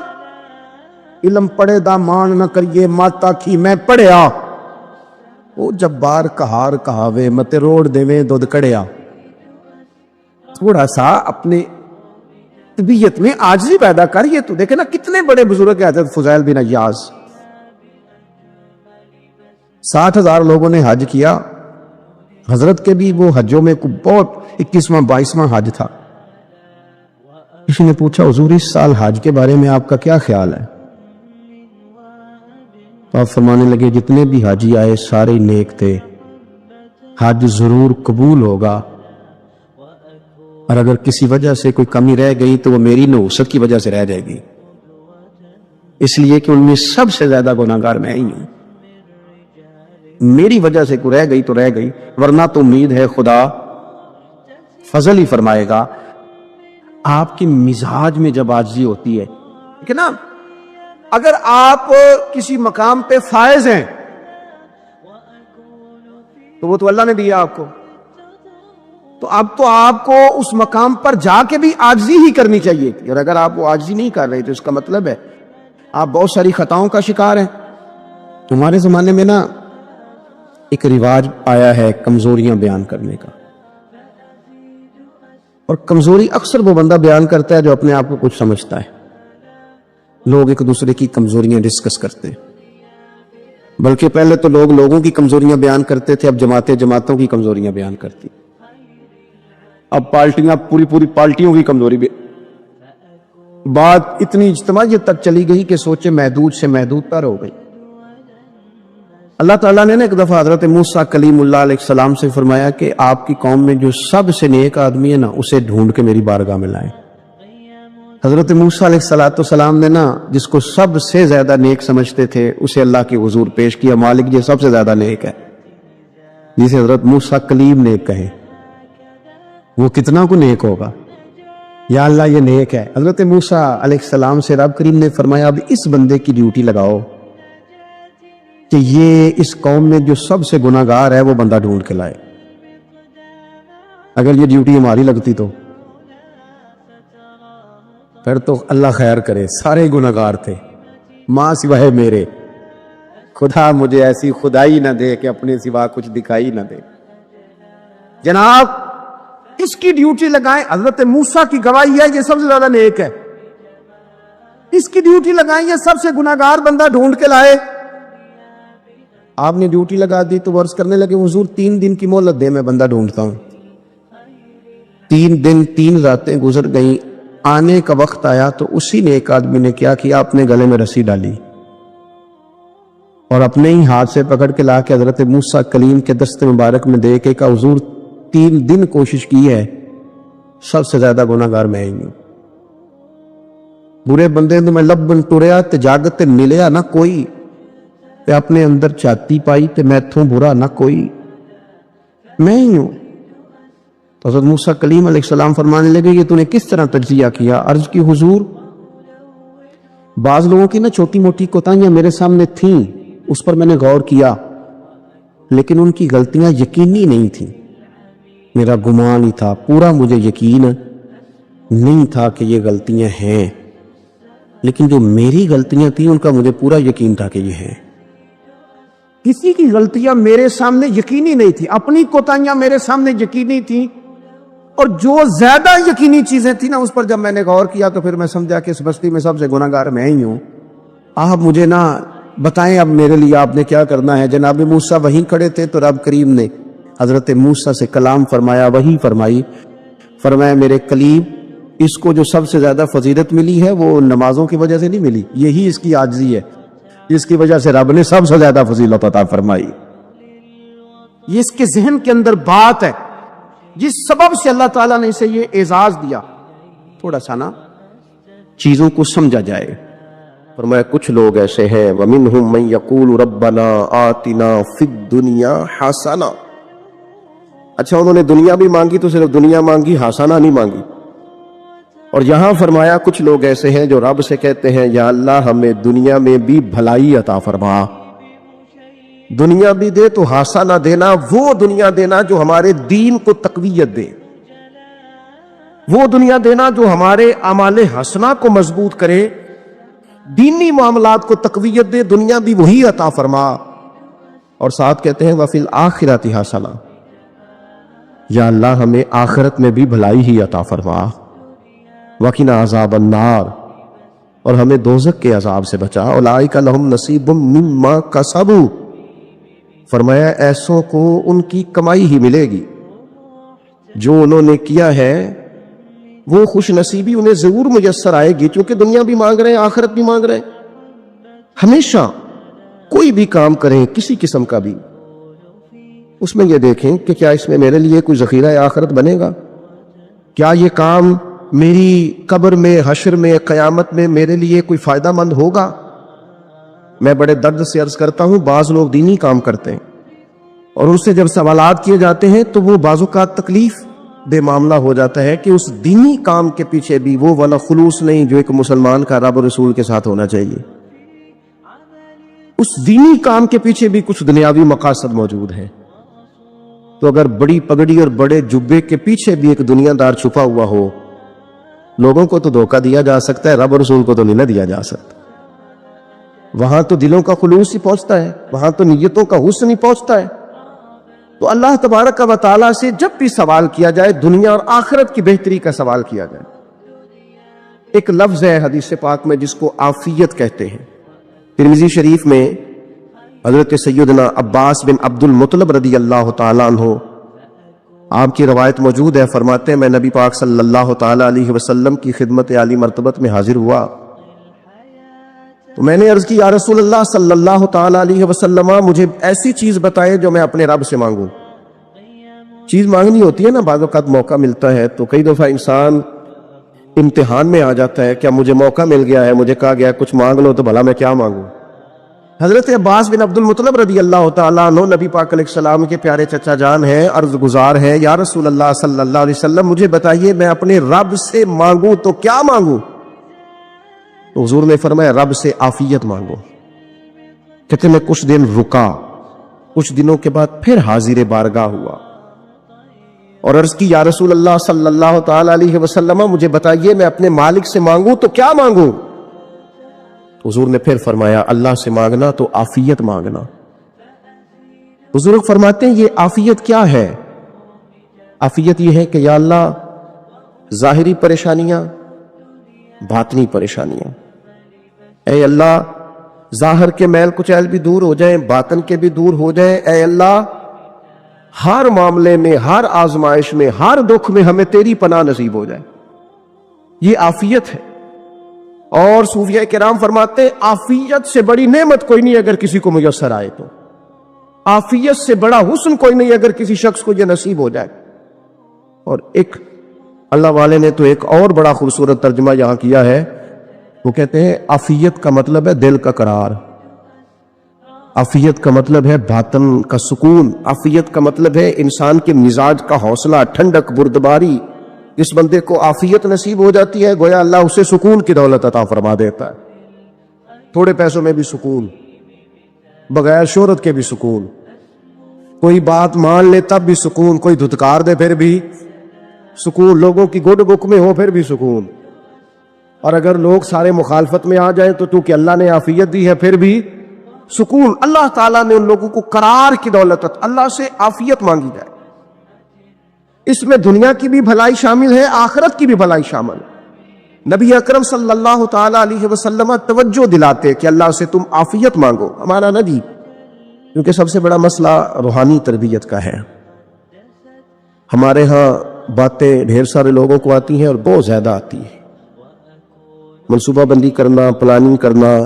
علم پڑھے دا مان نہ کریے مات آکھی میں پڑھیا، وہ جبار کہار کہاوے متے روڑ دیویں دودھ کڑیا۔ تھوڑا سا اپنے طبیعت میں عاجزی پیدا کر، یہ تو دیکھے نا کتنے بڑے بزرگ ہیں، حضرت فضیل بن عیاض، 60,000 لوگوں نے حج کیا، حضرت کے بھی وہ حجوں میں بہت 21واں 22واں حج تھا۔ کسی نے پوچھا حضور اس سال حج کے بارے میں آپ کا کیا خیال ہے؟ تو آپ فرمانے لگے جتنے بھی حاجی آئے سارے نیک تھے، حج ضرور قبول ہوگا، اور اگر کسی وجہ سے کوئی کمی رہ گئی تو وہ میری نحوست کی وجہ سے رہ جائے گی، اس لیے کہ ان میں سب سے زیادہ گناہگار میں ہی ہوں، میری وجہ سے کوئی رہ گئی تو رہ گئی، ورنہ تو امید ہے خدا فضل ہی فرمائے گا۔ آپ کی مزاج میں جب عاجزی ہوتی ہے کہ نا، اگر آپ کسی مقام پہ فائز ہیں تو وہ تو اللہ نے دیا آپ کو، تو اب تو آپ کو اس مقام پر جا کے بھی عاجزی ہی کرنی چاہیے تھی، اور اگر آپ وہ عاجزی نہیں کر رہے تو اس کا مطلب ہے آپ بہت ساری خطاؤں کا شکار ہیں۔ ہمارے زمانے میں نا ایک رواج آیا ہے کمزوریاں بیان کرنے کا، اور کمزوری اکثر وہ بندہ بیان کرتا ہے جو اپنے آپ کو کچھ سمجھتا ہے۔ لوگ ایک دوسرے کی کمزوریاں ڈسکس کرتے ہیں، بلکہ پہلے تو لوگ لوگوں کی کمزوریاں بیان کرتے تھے، اب جماعتیں جماعتوں کی کمزوریاں بیان کرتی، اب پارٹیاں پوری پارٹیوں کی کمزوری بھی۔ بات اتنی اجتماعیت تک چلی گئی کہ سوچے محدود سے محدود تر ہو گئی۔ اللہ تعالیٰ نے ایک دفعہ حضرت موسیٰ کلیم اللہ علیہ السلام سے فرمایا کہ آپ کی قوم میں جو سب سے نیک آدمی ہے نا اسے ڈھونڈ کے میری بارگاہ میں لائیں۔ حضرت موسیٰ علیہ السلام نے نا جس کو سب سے زیادہ نیک سمجھتے تھے اسے اللہ کے حضور پیش کیا، مالک یہ سب سے زیادہ نیک ہے، جسے حضرت موسیٰ کلیم نیک کہیں، وہ کتنا کو نیک ہوگا، یا اللہ یہ نیک ہے۔ حضرت موسیٰ علیہ السلام سے رب کریم نے فرمایا اب اس بندے کی ڈیوٹی لگاؤ کہ یہ اس قوم میں جو سب سے گناہگار ہے وہ بندہ ڈھونڈ کے لائے۔ اگر یہ ڈیوٹی ہماری لگتی تو پھر تو اللہ خیر کرے، سارے گناہگار تھے ماں سوائے میرے، خدا مجھے ایسی خدائی نہ دے کہ اپنے سوا کچھ دکھائی نہ دے۔ جناب اس کی ڈیوٹی لگائیں، حضرت موسیٰ کی گواہی ہے یہ سب سے زیادہ نیک ہے، اس کی ڈیوٹی لگائیں، یہ سب سے گناہگار بندہ ڈھونڈ کے لائے۔ آپ نے ڈیوٹی لگا دی تو عرض کرنے لگے حضور 3 دن کی مہلت دے، میں بندہ ڈھونڈتا ہوں۔ 3 دن 3 راتیں گزر گئیں، آنے کا وقت آیا تو اسی نے ایک آدمی نے کیا کیا، اپنے گلے میں رسی ڈالی اور اپنے ہی ہاتھ سے پکڑ کے لا کے حضرت موسیٰ کلیم کے دست مبارک میں دے کے کہا حضور 3 دن کوشش کی ہے، سب سے زیادہ گناہگار میں ہی ہوں، برے بندے تو میں لبن ٹریا تے جاگت تے ملیا نہ کوئی، تے اپنے اندر چاتی پائی تے میں تھوں برا نہ کوئی، میں ہی ہوں۔ تو حضرت موسیٰ کلیم علیہ السلام فرمانے لگے یہ تو نے کس طرح تجزیہ کیا؟ عرض کی حضور بعض لوگوں کی نا چھوٹی موٹی کوتاہیاں میرے سامنے تھیں، اس پر میں نے غور کیا، لیکن ان کی غلطیاں یقینی نہیں تھیں، میرا گمان ہی تھا، پورا مجھے یقین نہیں تھا کہ یہ غلطیاں ہیں، لیکن جو میری غلطیاں تھیں ان کا مجھے پورا یقین تھا کہ یہ ہیں۔ کسی کی غلطیاں میرے سامنے یقینی نہیں تھی، اپنی کوتاہیاں میرے سامنے یقینی تھیں، اور جو زیادہ یقینی چیزیں تھیں نا اس پر جب میں نے غور کیا تو پھر میں سمجھا کہ اس بستی میں سب سے گناہگار میں ہی ہوں۔ آپ مجھے نا بتائیں اب میرے لیے آپ نے کیا کرنا ہے؟ جناب موسیٰ وہیں کھڑے تھے تو رب کریم نے حضرت موسیٰ سے کلام فرمایا، وہی فرمائی، فرمایا میرے کلیم اس کو جو سب سے زیادہ فضیلت ملی ہے وہ نمازوں کی وجہ سے نہیں ملی، یہی اس کی عاجزی ہے، جس کی وجہ سے رب نے سب سے زیادہ فضیلت عطا فرمائی۔ یہ اس کے ذہن کے اندر بات ہے جس سبب سے اللہ تعالیٰ نے اسے یہ اعزاز دیا۔ تھوڑا سا نا چیزوں کو سمجھا جائے. فرمایا کچھ لوگ ایسے ہیں وَمِنْهُمْ مَنْ يَقُولُ رَبَّنَا آتِنَا فِي الدُّنْيَا حَسَنَةً. اچھا انہوں نے دنیا بھی مانگی تو صرف دنیا مانگی، حسنہ نہیں مانگی. اور یہاں فرمایا کچھ لوگ ایسے ہیں جو رب سے کہتے ہیں یا اللہ ہمیں دنیا میں بھی بھلائی عطا فرما، دنیا بھی دے تو حسنہ دینا، وہ دنیا دینا جو ہمارے دین کو تقویت دے، وہ دنیا دینا جو ہمارے اعمال حسنہ کو مضبوط کرے، دینی معاملات کو تقویت دے. دنیا بھی وہی عطا فرما. اور ساتھ کہتے ہیں وَفِي الْآخِرَةِ حَسَنَةً، یا اللہ ہمیں آخرت میں بھی بھلائی ہی عطا فرما. وَقِنَا عَذَابَ النَّارِ، اور ہمیں دوزخ کے عذاب سے بچا. اولئک لہم نصیب مما کسبوا، فرمایا ایسوں کو ان کی کمائی ہی ملے گی، جو انہوں نے کیا ہے وہ خوش نصیبی انہیں ضرور میسر آئے گی. چونکہ دنیا بھی مانگ رہے ہیں، آخرت بھی مانگ رہے ہیں. ہمیشہ کوئی بھی کام کریں کسی قسم کا بھی، اس میں یہ دیکھیں کہ کیا اس میں میرے لیے کوئی ذخیرہ آخرت بنے گا، کیا یہ کام میری قبر میں، حشر میں، قیامت میں میرے لیے کوئی فائدہ مند ہوگا. میں بڑے درد سے عرض کرتا ہوں بعض لوگ دینی کام کرتے ہیں اور ان سے جب سوالات کیے جاتے ہیں تو وہ بعض اوقات تکلیف بے معاملہ ہو جاتا ہے کہ اس دینی کام کے پیچھے بھی وہ والا خلوص نہیں جو ایک مسلمان کا رب و رسول کے ساتھ ہونا چاہیے. اس دینی کام کے پیچھے بھی کچھ دنیاوی مقاصد موجود ہیں. تو اگر بڑی پگڑی اور بڑے جبے کے پیچھے بھی ایک دنیا دار چھپا ہوا ہو، لوگوں کو تو دھوکہ دیا جا سکتا ہے، رب و رسول کو تو نہیں دیا جا سکتا. وہاں تو دلوں کا خلوص ہی پہنچتا ہے، وہاں تو نیتوں کا حسن ہی پہنچتا ہے. تو اللہ تبارک و تعالیٰ سے جب بھی سوال کیا جائے دنیا اور آخرت کی بہتری کا سوال کیا جائے. ایک لفظ ہے حدیث پاک میں جس کو عافیت کہتے ہیں. ترمذی شریف میں حضرت سیدنا عباس بن عبد المطلب رضی اللہ تعالیٰ عنہ آپ کی روایت موجود ہے. فرماتے ہیں میں نبی پاک صلی اللہ تعالیٰ علیہ وسلم کی خدمت عالی مرتبت میں حاضر ہوا تو میں نے عرض کی یا رسول اللہ صلی اللہ تعالیٰ علیہ وسلم مجھے ایسی چیز بتائے جو میں اپنے رب سے مانگوں. چیز مانگنی ہوتی ہے نا، بعض اوقات موقع ملتا ہے تو کئی دفعہ انسان امتحان میں آ جاتا ہے، کیا مجھے موقع مل گیا ہے، مجھے کہا گیا کچھ مانگ لو تو بھلا میں کیا مانگوں. حضرت عباس بن عبد المطلب رضی اللہ تعالیٰ عنہ نبی پاک علیہ السلام کے پیارے چچا جان ہیں، عرض گزار ہیں یا رسول اللہ صلی اللہ علیہ وسلم مجھے بتائیے میں اپنے رب سے مانگوں تو کیا مانگوں. تو حضور نے فرمایا رب سے عافیت مانگو. کہتے میں کچھ دن رکا، کچھ دنوں کے بعد پھر حاضر بارگاہ ہوا اور عرض کی یا رسول اللہ صلی اللہ تعالی علیہ وسلم مجھے بتائیے میں اپنے مالک سے مانگوں تو کیا مانگوں. حضور نے پھر فرمایا اللہ سے مانگنا تو عافیت مانگنا. بزرگ فرماتے ہیں یہ عافیت کیا ہے؟ عافیت یہ ہے کہ یا اللہ ظاہری پریشانیاں، باطنی پریشانیاں، اے اللہ ظاہر کے میل کچیل بھی دور ہو جائیں، باطن کے بھی دور ہو جائیں. اے اللہ ہر معاملے میں، ہر آزمائش میں، ہر دکھ میں ہمیں تیری پناہ نصیب ہو جائے. یہ عافیت ہے. اور صوفیاء کرام فرماتے ہیں عافیت سے بڑی نعمت کوئی نہیں اگر کسی کو میسر آئے تو، عافیت سے بڑا حسن کوئی نہیں اگر کسی شخص کو یہ نصیب ہو جائے. اور ایک اللہ والے نے تو ایک اور بڑا خوبصورت ترجمہ یہاں کیا ہے، وہ کہتے ہیں عافیت کا مطلب ہے دل کا قرار، عافیت کا مطلب ہے باطن کا سکون، عافیت کا مطلب ہے انسان کے مزاج کا حوصلہ، ٹھنڈک، بردباری. جس بندے کو عافیت نصیب ہو جاتی ہے گویا اللہ اسے سکون کی دولت عطا فرما دیتا ہے. تھوڑے پیسوں میں بھی سکون، بغیر شہرت کے بھی سکون، کوئی بات مان لے تب بھی سکون، کوئی دھتکار دے پھر بھی سکون، لوگوں کی گڈ بک میں ہو پھر بھی سکون. اور اگر لوگ سارے مخالفت میں آ جائیں تو چونکہ اللہ نے عافیت دی ہے پھر بھی سکون. اللہ تعالیٰ نے ان لوگوں کو قرار کی دولت، اللہ سے عافیت مانگی جائے. اس میں دنیا کی بھی بھلائی شامل ہے، آخرت کی بھی بھلائی شامل ہے. نبی اکرم صلی اللہ تعالیٰ علیہ وسلم توجہ دلاتے کہ اللہ سے تم عافیت مانگو. ہمارا نبی کیونکہ سب سے بڑا مسئلہ روحانی تربیت کا ہے. ہمارے ہاں باتیں ڈھیر سارے لوگوں کو آتی ہیں اور بہت زیادہ آتی ہیں. منصوبہ بندی کرنا، پلاننگ کرنا،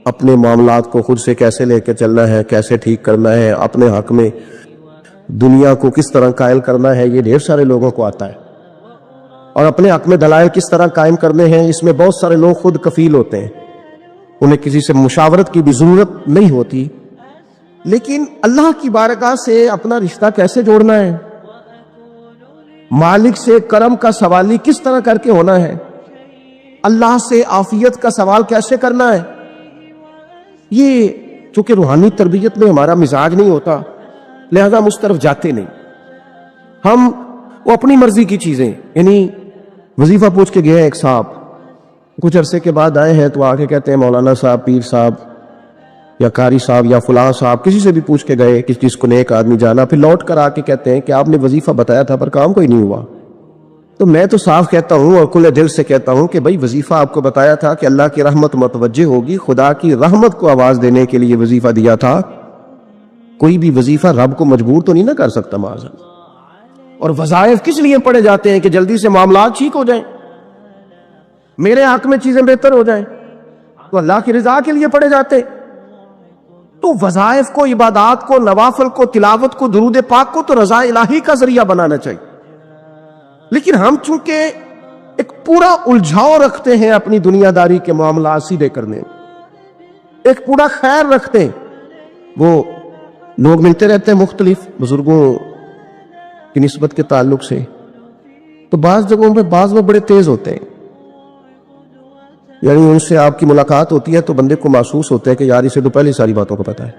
اپنے معاملات کو خود سے کیسے لے کے چلنا ہے، کیسے ٹھیک کرنا ہے، اپنے حق میں دنیا کو کس طرح قائل کرنا ہے، یہ ڈھیر سارے لوگوں کو آتا ہے. اور اپنے حق میں دلائل کس طرح قائم کرنے ہیں، اس میں بہت سارے لوگ خود کفیل ہوتے ہیں، انہیں کسی سے مشاورت کی بھی ضرورت نہیں ہوتی، لیکن اللہ کی بارگاہ سے اپنا رشتہ کیسے جوڑنا ہے، مالک سے کرم کا سوالی کس طرح کر کے ہونا ہے، اللہ سے عافیت کا سوال کیسے کرنا ہے، یہ چونکہ روحانی تربیت میں ہمارا مزاج نہیں ہوتا، لہذا ہم اس طرف جاتے نہیں. ہم وہ اپنی مرضی کی چیزیں، یعنی وظیفہ پوچھ کے گئے ایک صاحب، کچھ عرصے کے بعد آئے ہیں تو آ کے کہتے ہیں مولانا صاحب، پیر صاحب یا قاری صاحب یا فلاں صاحب، کسی سے بھی پوچھ کے گئے کہ جس کو نیک آدمی جانا، پھر لوٹ کر آ کے کہتے ہیں کہ آپ نے وظیفہ بتایا تھا پر کام کوئی نہیں ہوا. تو میں تو صاف کہتا ہوں اور کھلے دل سے کہتا ہوں کہ بھائی وظیفہ آپ کو بتایا تھا کہ اللہ کی رحمت متوجہ ہوگی، خدا کی رحمت کو آواز دینے کے لیے وظیفہ دیا تھا. کوئی بھی وظیفہ رب کو مجبور تو نہیں نہ کر سکتا معاذ اللہ. اور وظائف کس لیے پڑھے جاتے ہیں؟ کہ جلدی سے معاملات ٹھیک ہو جائیں، میرے حق میں چیزیں بہتر ہو جائیں، تو اللہ کی رضا کے لیے پڑھے جاتے ہیں. تو وظائف کو، عبادات کو، نوافل کو، تلاوت کو، درود پاک کو تو رضا الہی کا ذریعہ بنانا چاہیے. لیکن ہم چونکہ ایک پورا الجھاؤ رکھتے ہیں اپنی دنیا داری کے معاملات سیدھے کرنے میں، ایک پورا خیر رکھتے ہیں. وہ لوگ ملتے رہتے ہیں مختلف بزرگوں کی نسبت کے تعلق سے، تو بعض جگہوں پہ بعض وہ بڑے تیز ہوتے ہیں، یعنی ان سے آپ کی ملاقات ہوتی ہے تو بندے کو محسوس ہوتا ہے کہ یار اسے تو پہلے ساری باتوں کو پتہ ہے،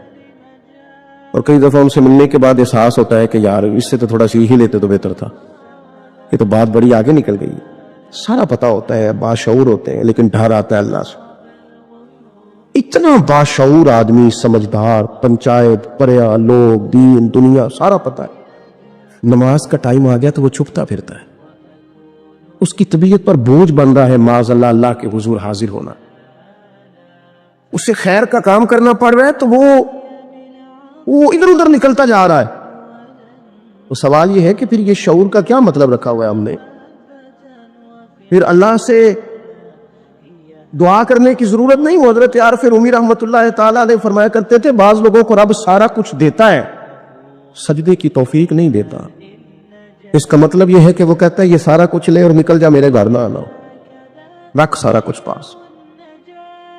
اور کئی دفعہ ان سے ملنے کے بعد احساس ہوتا ہے کہ یار اس سے تو تھوڑا سیکھ ہی لیتے تو بہتر تھا، یہ تو بات بڑی آگے نکل گئی. سارا پتہ ہوتا ہے، باشعور ہوتے ہیں، لیکن ڈر آتا ہے اللہ سے. اتنا باشعور آدمی، سمجھدار، پنچایت، پریا، لوگ، دین، دنیا سارا پتہ ہے، نماز کا ٹائم آ گیا تو وہ چھپتا پھرتا ہے. اس کی طبیعت پر بوجھ بن رہا ہے معاذ اللہ اللہ کے حضور حاضر ہونا، اسے خیر کا کام کرنا پڑ رہا ہے تو وہ ادھر ادھر نکلتا جا رہا ہے. تو سوال یہ ہے کہ پھر یہ شعور کا کیا مطلب رکھا ہوا ہے ہم نے؟ پھر اللہ سے دعا کرنے کی ضرورت نہیں. وہ حضرت عارف رومی رحمۃ اللہ تعالیٰ علیہ فرمایا کرتے تھے بعض لوگوں کو رب سارا کچھ دیتا ہے، سجدے کی توفیق نہیں دیتا. اس کا مطلب یہ ہے کہ وہ کہتا ہے یہ سارا کچھ لے اور نکل جا، میرے گھر نہ آنا، رکھ سارا کچھ پاس.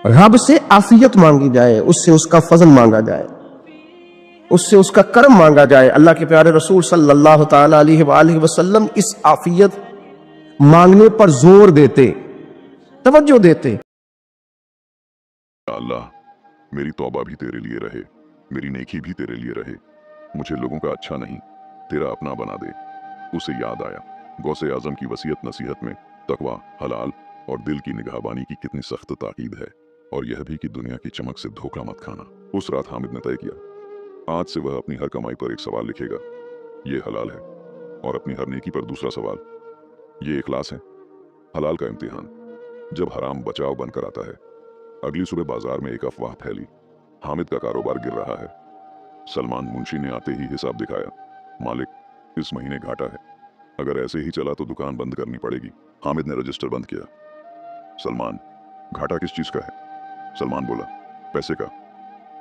رب سے عافیت مانگی جائے، اس سے اس کا فضل مانگا جائے، اس سے اس کا کرم مانگا جائے. اللہ کے پیارے رسول صلی اللہ تعالی علیہ وآلہ وسلم اس عافیت مانگنے پر زور دیتے، توجہ دیتے. اللہ میری توبہ بھی تیرے لیے رہے، میری نیکی بھی تیرے لیے رہے، مجھے لوگوں کا اچھا نہیں تیرا اپنا بنا دے. اسے یاد آیا غوث اعظم کی وصیت نصیحت میں تقوی، حلال اور دل کی نگہبانی کی کتنی سخت تاکید ہے، اور یہ بھی کہ دنیا کی چمک سے دھوکہ مت کھانا. اس رات حامد نے طے کیا آج سے وہ اپنی ہر کمائی پر ایک سوال لکھے گا، یہ حلال ہے، اور اپنی ہر نیکی پر دوسرا سوال، یہ اخلاص ہے. حلال کا امتحان جب حرام بچاؤ بن کر آتا ہے. اگلی صبح بازار میں ایک افواہ پھیلی، حامد کا کاروبار گر رہا ہے. سلمان منشی نے آتے ہی حساب دکھایا، مالک اس مہینے گھاٹا ہے، اگر ایسے ہی چلا تو دکان بند کرنی پڑے گی. حامد نے رجسٹر بند کیا. سلمان گھاٹا کس چیز کا ہے؟ سلمان بولا پیسے کا.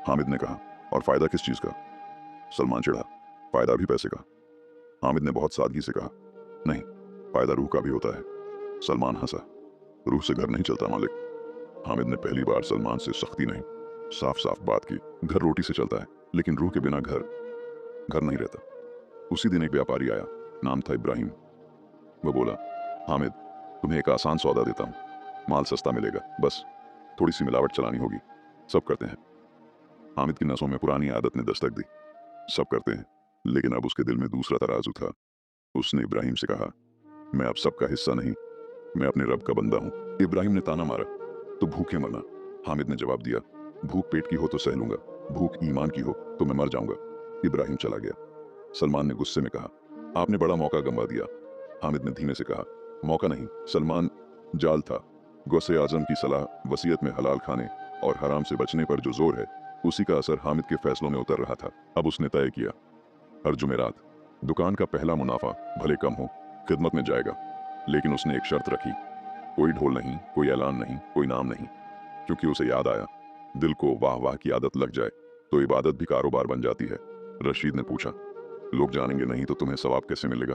حامد نے کہا اور فائدہ کس چیز کا؟ سلمان چڑھا فائدہ بھی پیسے کا. حامد نے بہت سادگی سے کہا نہیں، فائدہ روح کا بھی ہوتا ہے. سلمان ہنسا، روح سے گھر نہیں چلتا مالک. حامد نے پہلی بار سلمان سے سختی نہیں، صاف صاف بات کی. گھر روٹی سے چلتا ہے لیکن روح کے بنا گھر نہیں رہتا. اسی دن ایک بیاپاری آیا، نام تھا ابراہیم. وہ بولا حامد تمہیں ایک آسان سودا دیتا ہوں، مال سستا ملے گا، بس تھوڑی سی ملاوٹ چلانی ہوگی. سب کرتے ہیں. حامد کی نسوں میں پرانی عادت نے دستک دی. سب کرتے ہیں، لیکن اب اس کے دل میں دوسرا ترازو تھا. اس نے ابراہیم سے کہا میں اب سب کا حصہ نہیں، میں اپنے رب کا بندہ ہوں. ابراہیم نے تانا مارا تو بھوکے مرنا. حامد نے جواب دیا بھوک پیٹ کی ہو تو سہ لوں گا، بھوک ایمان کی ہو تو میں مر جاؤں گا. ابراہیم چلا گیا. سلمان نے غصے میں کہا آپ نے بڑا موقع گنوا دیا. حامد نے دھیمے سے کہا موقع نہیں، سلمان جال تھا. غوث اعظم کی صلاح وصیت میں حلال کھانے اور حرام سے بچنے پر جو زور ہے، اسی کا اثر حامد کے فیصلوں میں اتر رہا تھا. اب اس نے طے کیا ہر جمعرات دکان کا پہلا منافع بھلے کم ہو خدمت میں جائے گا. لیکن اس نے ایک شرط رکھی، کوئی ڈھول نہیں، کوئی اعلان نہیں، کوئی نام نہیں. کیونکہ اسے یاد آیا دل کو واہ واہ کی عادت لگ جائے تو عبادت بھی کاروبار بن جاتی ہے. رشید نے پوچھا لوگ جانیں گے نہیں تو تمہیں ثواب کیسے ملے گا؟